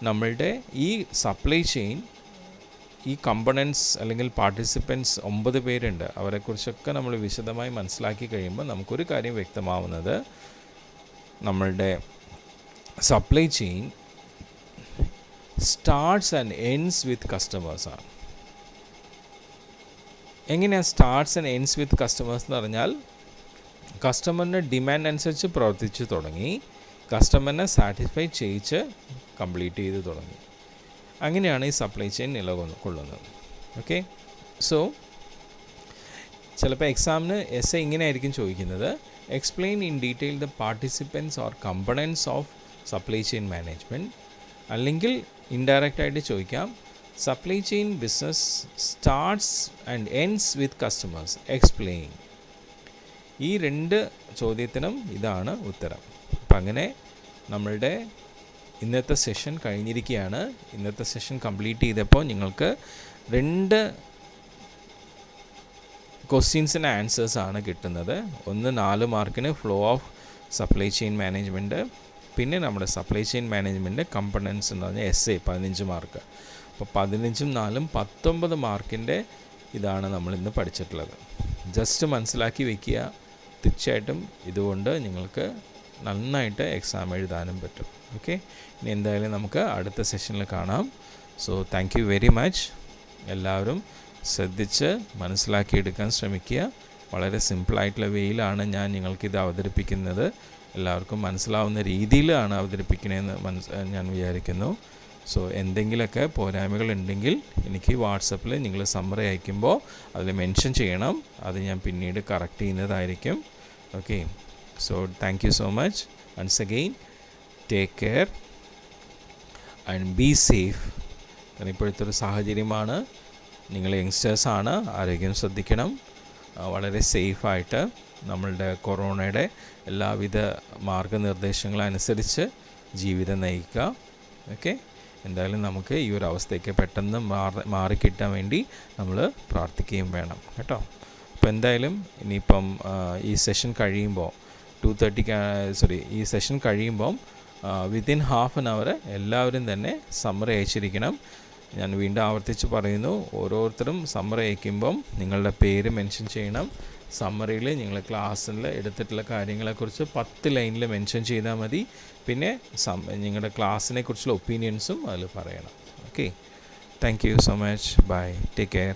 നമ്മളുടെ ഈ സപ്ലൈ ചെയിൻ ഈ കമ്പണൻസ് അല്ലെങ്കിൽ പാർട്ടിസിപ്പൻസ് 9 പേരുണ്ട്. അവരെക്കുറിച്ചൊക്കെ നമ്മൾ വിശദമായി മനസ്സിലാക്കി കഴിയുമ്പോൾ നമുക്കൊരു കാര്യം വ്യക്തമാവുന്നത്, നമ്മളുടെ supply chain starts and ends with കസ്റ്റമേഴ്സാണ്. എങ്ങനെയാണ് starts and ends with customers എന്ന് പറഞ്ഞാൽ, കസ്റ്റമറിൻ്റെ ഡിമാൻഡ് അനുസരിച്ച് പ്രവർത്തിച്ച് തുടങ്ങി, കസ്റ്റമറിനെ സാറ്റിസ്ഫൈ ചെയ്യിച്ച് കംപ്ലീറ്റ് ചെയ്ത് തുടങ്ങി. അങ്ങനെയാണ് ഈ സപ്ലൈ ചെയിൻ നിലകൊള്ളുന്നത്. ഓക്കെ, സോ ചിലപ്പോൾ എക്സാമിന് എസ്സേ ഇങ്ങനെ ആയിരിക്കും ചോദിക്കുന്നത്, explain in detail the participants or components of supply chain management. അല്ലെങ്കിൽ ഇൻഡയറക്റ്റ് ആയിട്ട് ചോദിക്കാം, supply chain business starts and ends with customers, explain. ഈ 2 ചോദ്യത്തിനും ഇതാണ് ഉത്തരം. അപ്പം അങ്ങനെ നമ്മളുടെ ഇന്നത്തെ സെഷൻ കഴിഞ്ഞിരിക്കുകയാണ്. ഇന്നത്തെ സെഷൻ കംപ്ലീറ്റ് ചെയ്തപ്പോൾ നിങ്ങൾക്ക് 2 ക്വസ്റ്റ്യൻസിന് ആൻസേഴ്സാണ് കിട്ടുന്നത്. ഒന്ന് 4 മാർക്കിന് flow of supply chain management, പിന്നെ നമ്മുടെ സപ്ലൈ ചെയിൻ മാനേജ്മെൻറ്റ് കമ്പണൻസ് എന്ന് പറഞ്ഞാൽ എസ്സേ 15 മാർക്ക്. അപ്പോൾ 15ഉം 4ഉം 19 മാർക്കിൻ്റെ ഇതാണ് നമ്മളിന്ന് പഠിച്ചിട്ടുള്ളത്. ജസ്റ്റ് മനസ്സിലാക്കി വയ്ക്കുക. തീർച്ചയായിട്ടും ഇതുകൊണ്ട് നിങ്ങൾക്ക് നന്നായിട്ട് എക്സാം എഴുതാനും പറ്റും. ഓക്കെ, ഇനി എന്തായാലും നമുക്ക് അടുത്ത സെഷനിൽ കാണാം. So thank you very much. എല്ലാവരും ശ്രദ്ധിച്ച് മനസ്സിലാക്കിയെടുക്കാൻ ശ്രമിക്കുക. വളരെ സിമ്പിളായിട്ടുള്ള വേയിലാണ് ഞാൻ നിങ്ങൾക്കിത് അവതരിപ്പിക്കുന്നത്. എല്ലാവർക്കും മനസ്സിലാവുന്ന രീതിയിലാണ് അവതരിപ്പിക്കണമെന്ന് ഞാൻ വിചാരിക്കുന്നു. സോ എന്തെങ്കിലുമൊക്കെ പോരായ്മകളുണ്ടെങ്കിൽ എനിക്ക് വാട്സപ്പിൽ നിങ്ങൾ സമ്മറി അയക്കുമ്പോൾ അതിൽ മെൻഷൻ ചെയ്യണം. അത് ഞാൻ പിന്നീട് കറക്റ്റ് ചെയ്യുന്നതായിരിക്കും. Okay, so thank you so much once again. Take care and be safe. കാരണം ഇപ്പോഴത്തെ ഒരു സാഹചര്യമാണ്. നിങ്ങൾ യങ്സ്റ്റേഴ്സാണ്, ആരോഗ്യം ശ്രദ്ധിക്കണം. വളരെ സേഫായിട്ട് നമ്മളുടെ കൊറോണയുടെ എല്ലാവിധ മാർഗനിർദ്ദേശങ്ങളനുസരിച്ച് ജീവിതം നയിക്കുക. ഓക്കെ, എന്തായാലും നമുക്ക് ഈ ഒരു അവസ്ഥയ്ക്ക് പെട്ടെന്ന് മാറിക്കിട്ടാൻ വേണ്ടി നമ്മൾ പ്രാർത്ഥിക്കുകയും വേണം കേട്ടോ. അപ്പോൾ എന്തായാലും ഇനിയിപ്പം ഈ സെഷൻ കഴിയുമ്പോൾ 2:30 ഈ സെഷൻ കഴിയുമ്പം വിത്തിൻ ഹാഫ് ആൻ അവർ എല്ലാവരും തന്നെ സമ്മറി അയച്ചിരിക്കണം. ഞാൻ വീണ്ടും ആവർത്തിച്ച് പറയുന്നു, ഓരോരുത്തരും സമ്മറി അയക്കുമ്പം നിങ്ങളുടെ പേര് മെൻഷൻ ചെയ്യണം. സമ്മറിയിൽ നിങ്ങൾ ക്ലാസ്സിൽ എടുത്തിട്ടുള്ള കാര്യങ്ങളെക്കുറിച്ച് 10 ലൈനിൽ മെൻഷൻ ചെയ്താൽ മതി. പിന്നെ നിങ്ങളുടെ ക്ലാസ്സിനെ കുറിച്ചുള്ള ഒപ്പീനിയൻസും അതിൽ പറയണം. Okay, thank you so much. Bye, take care.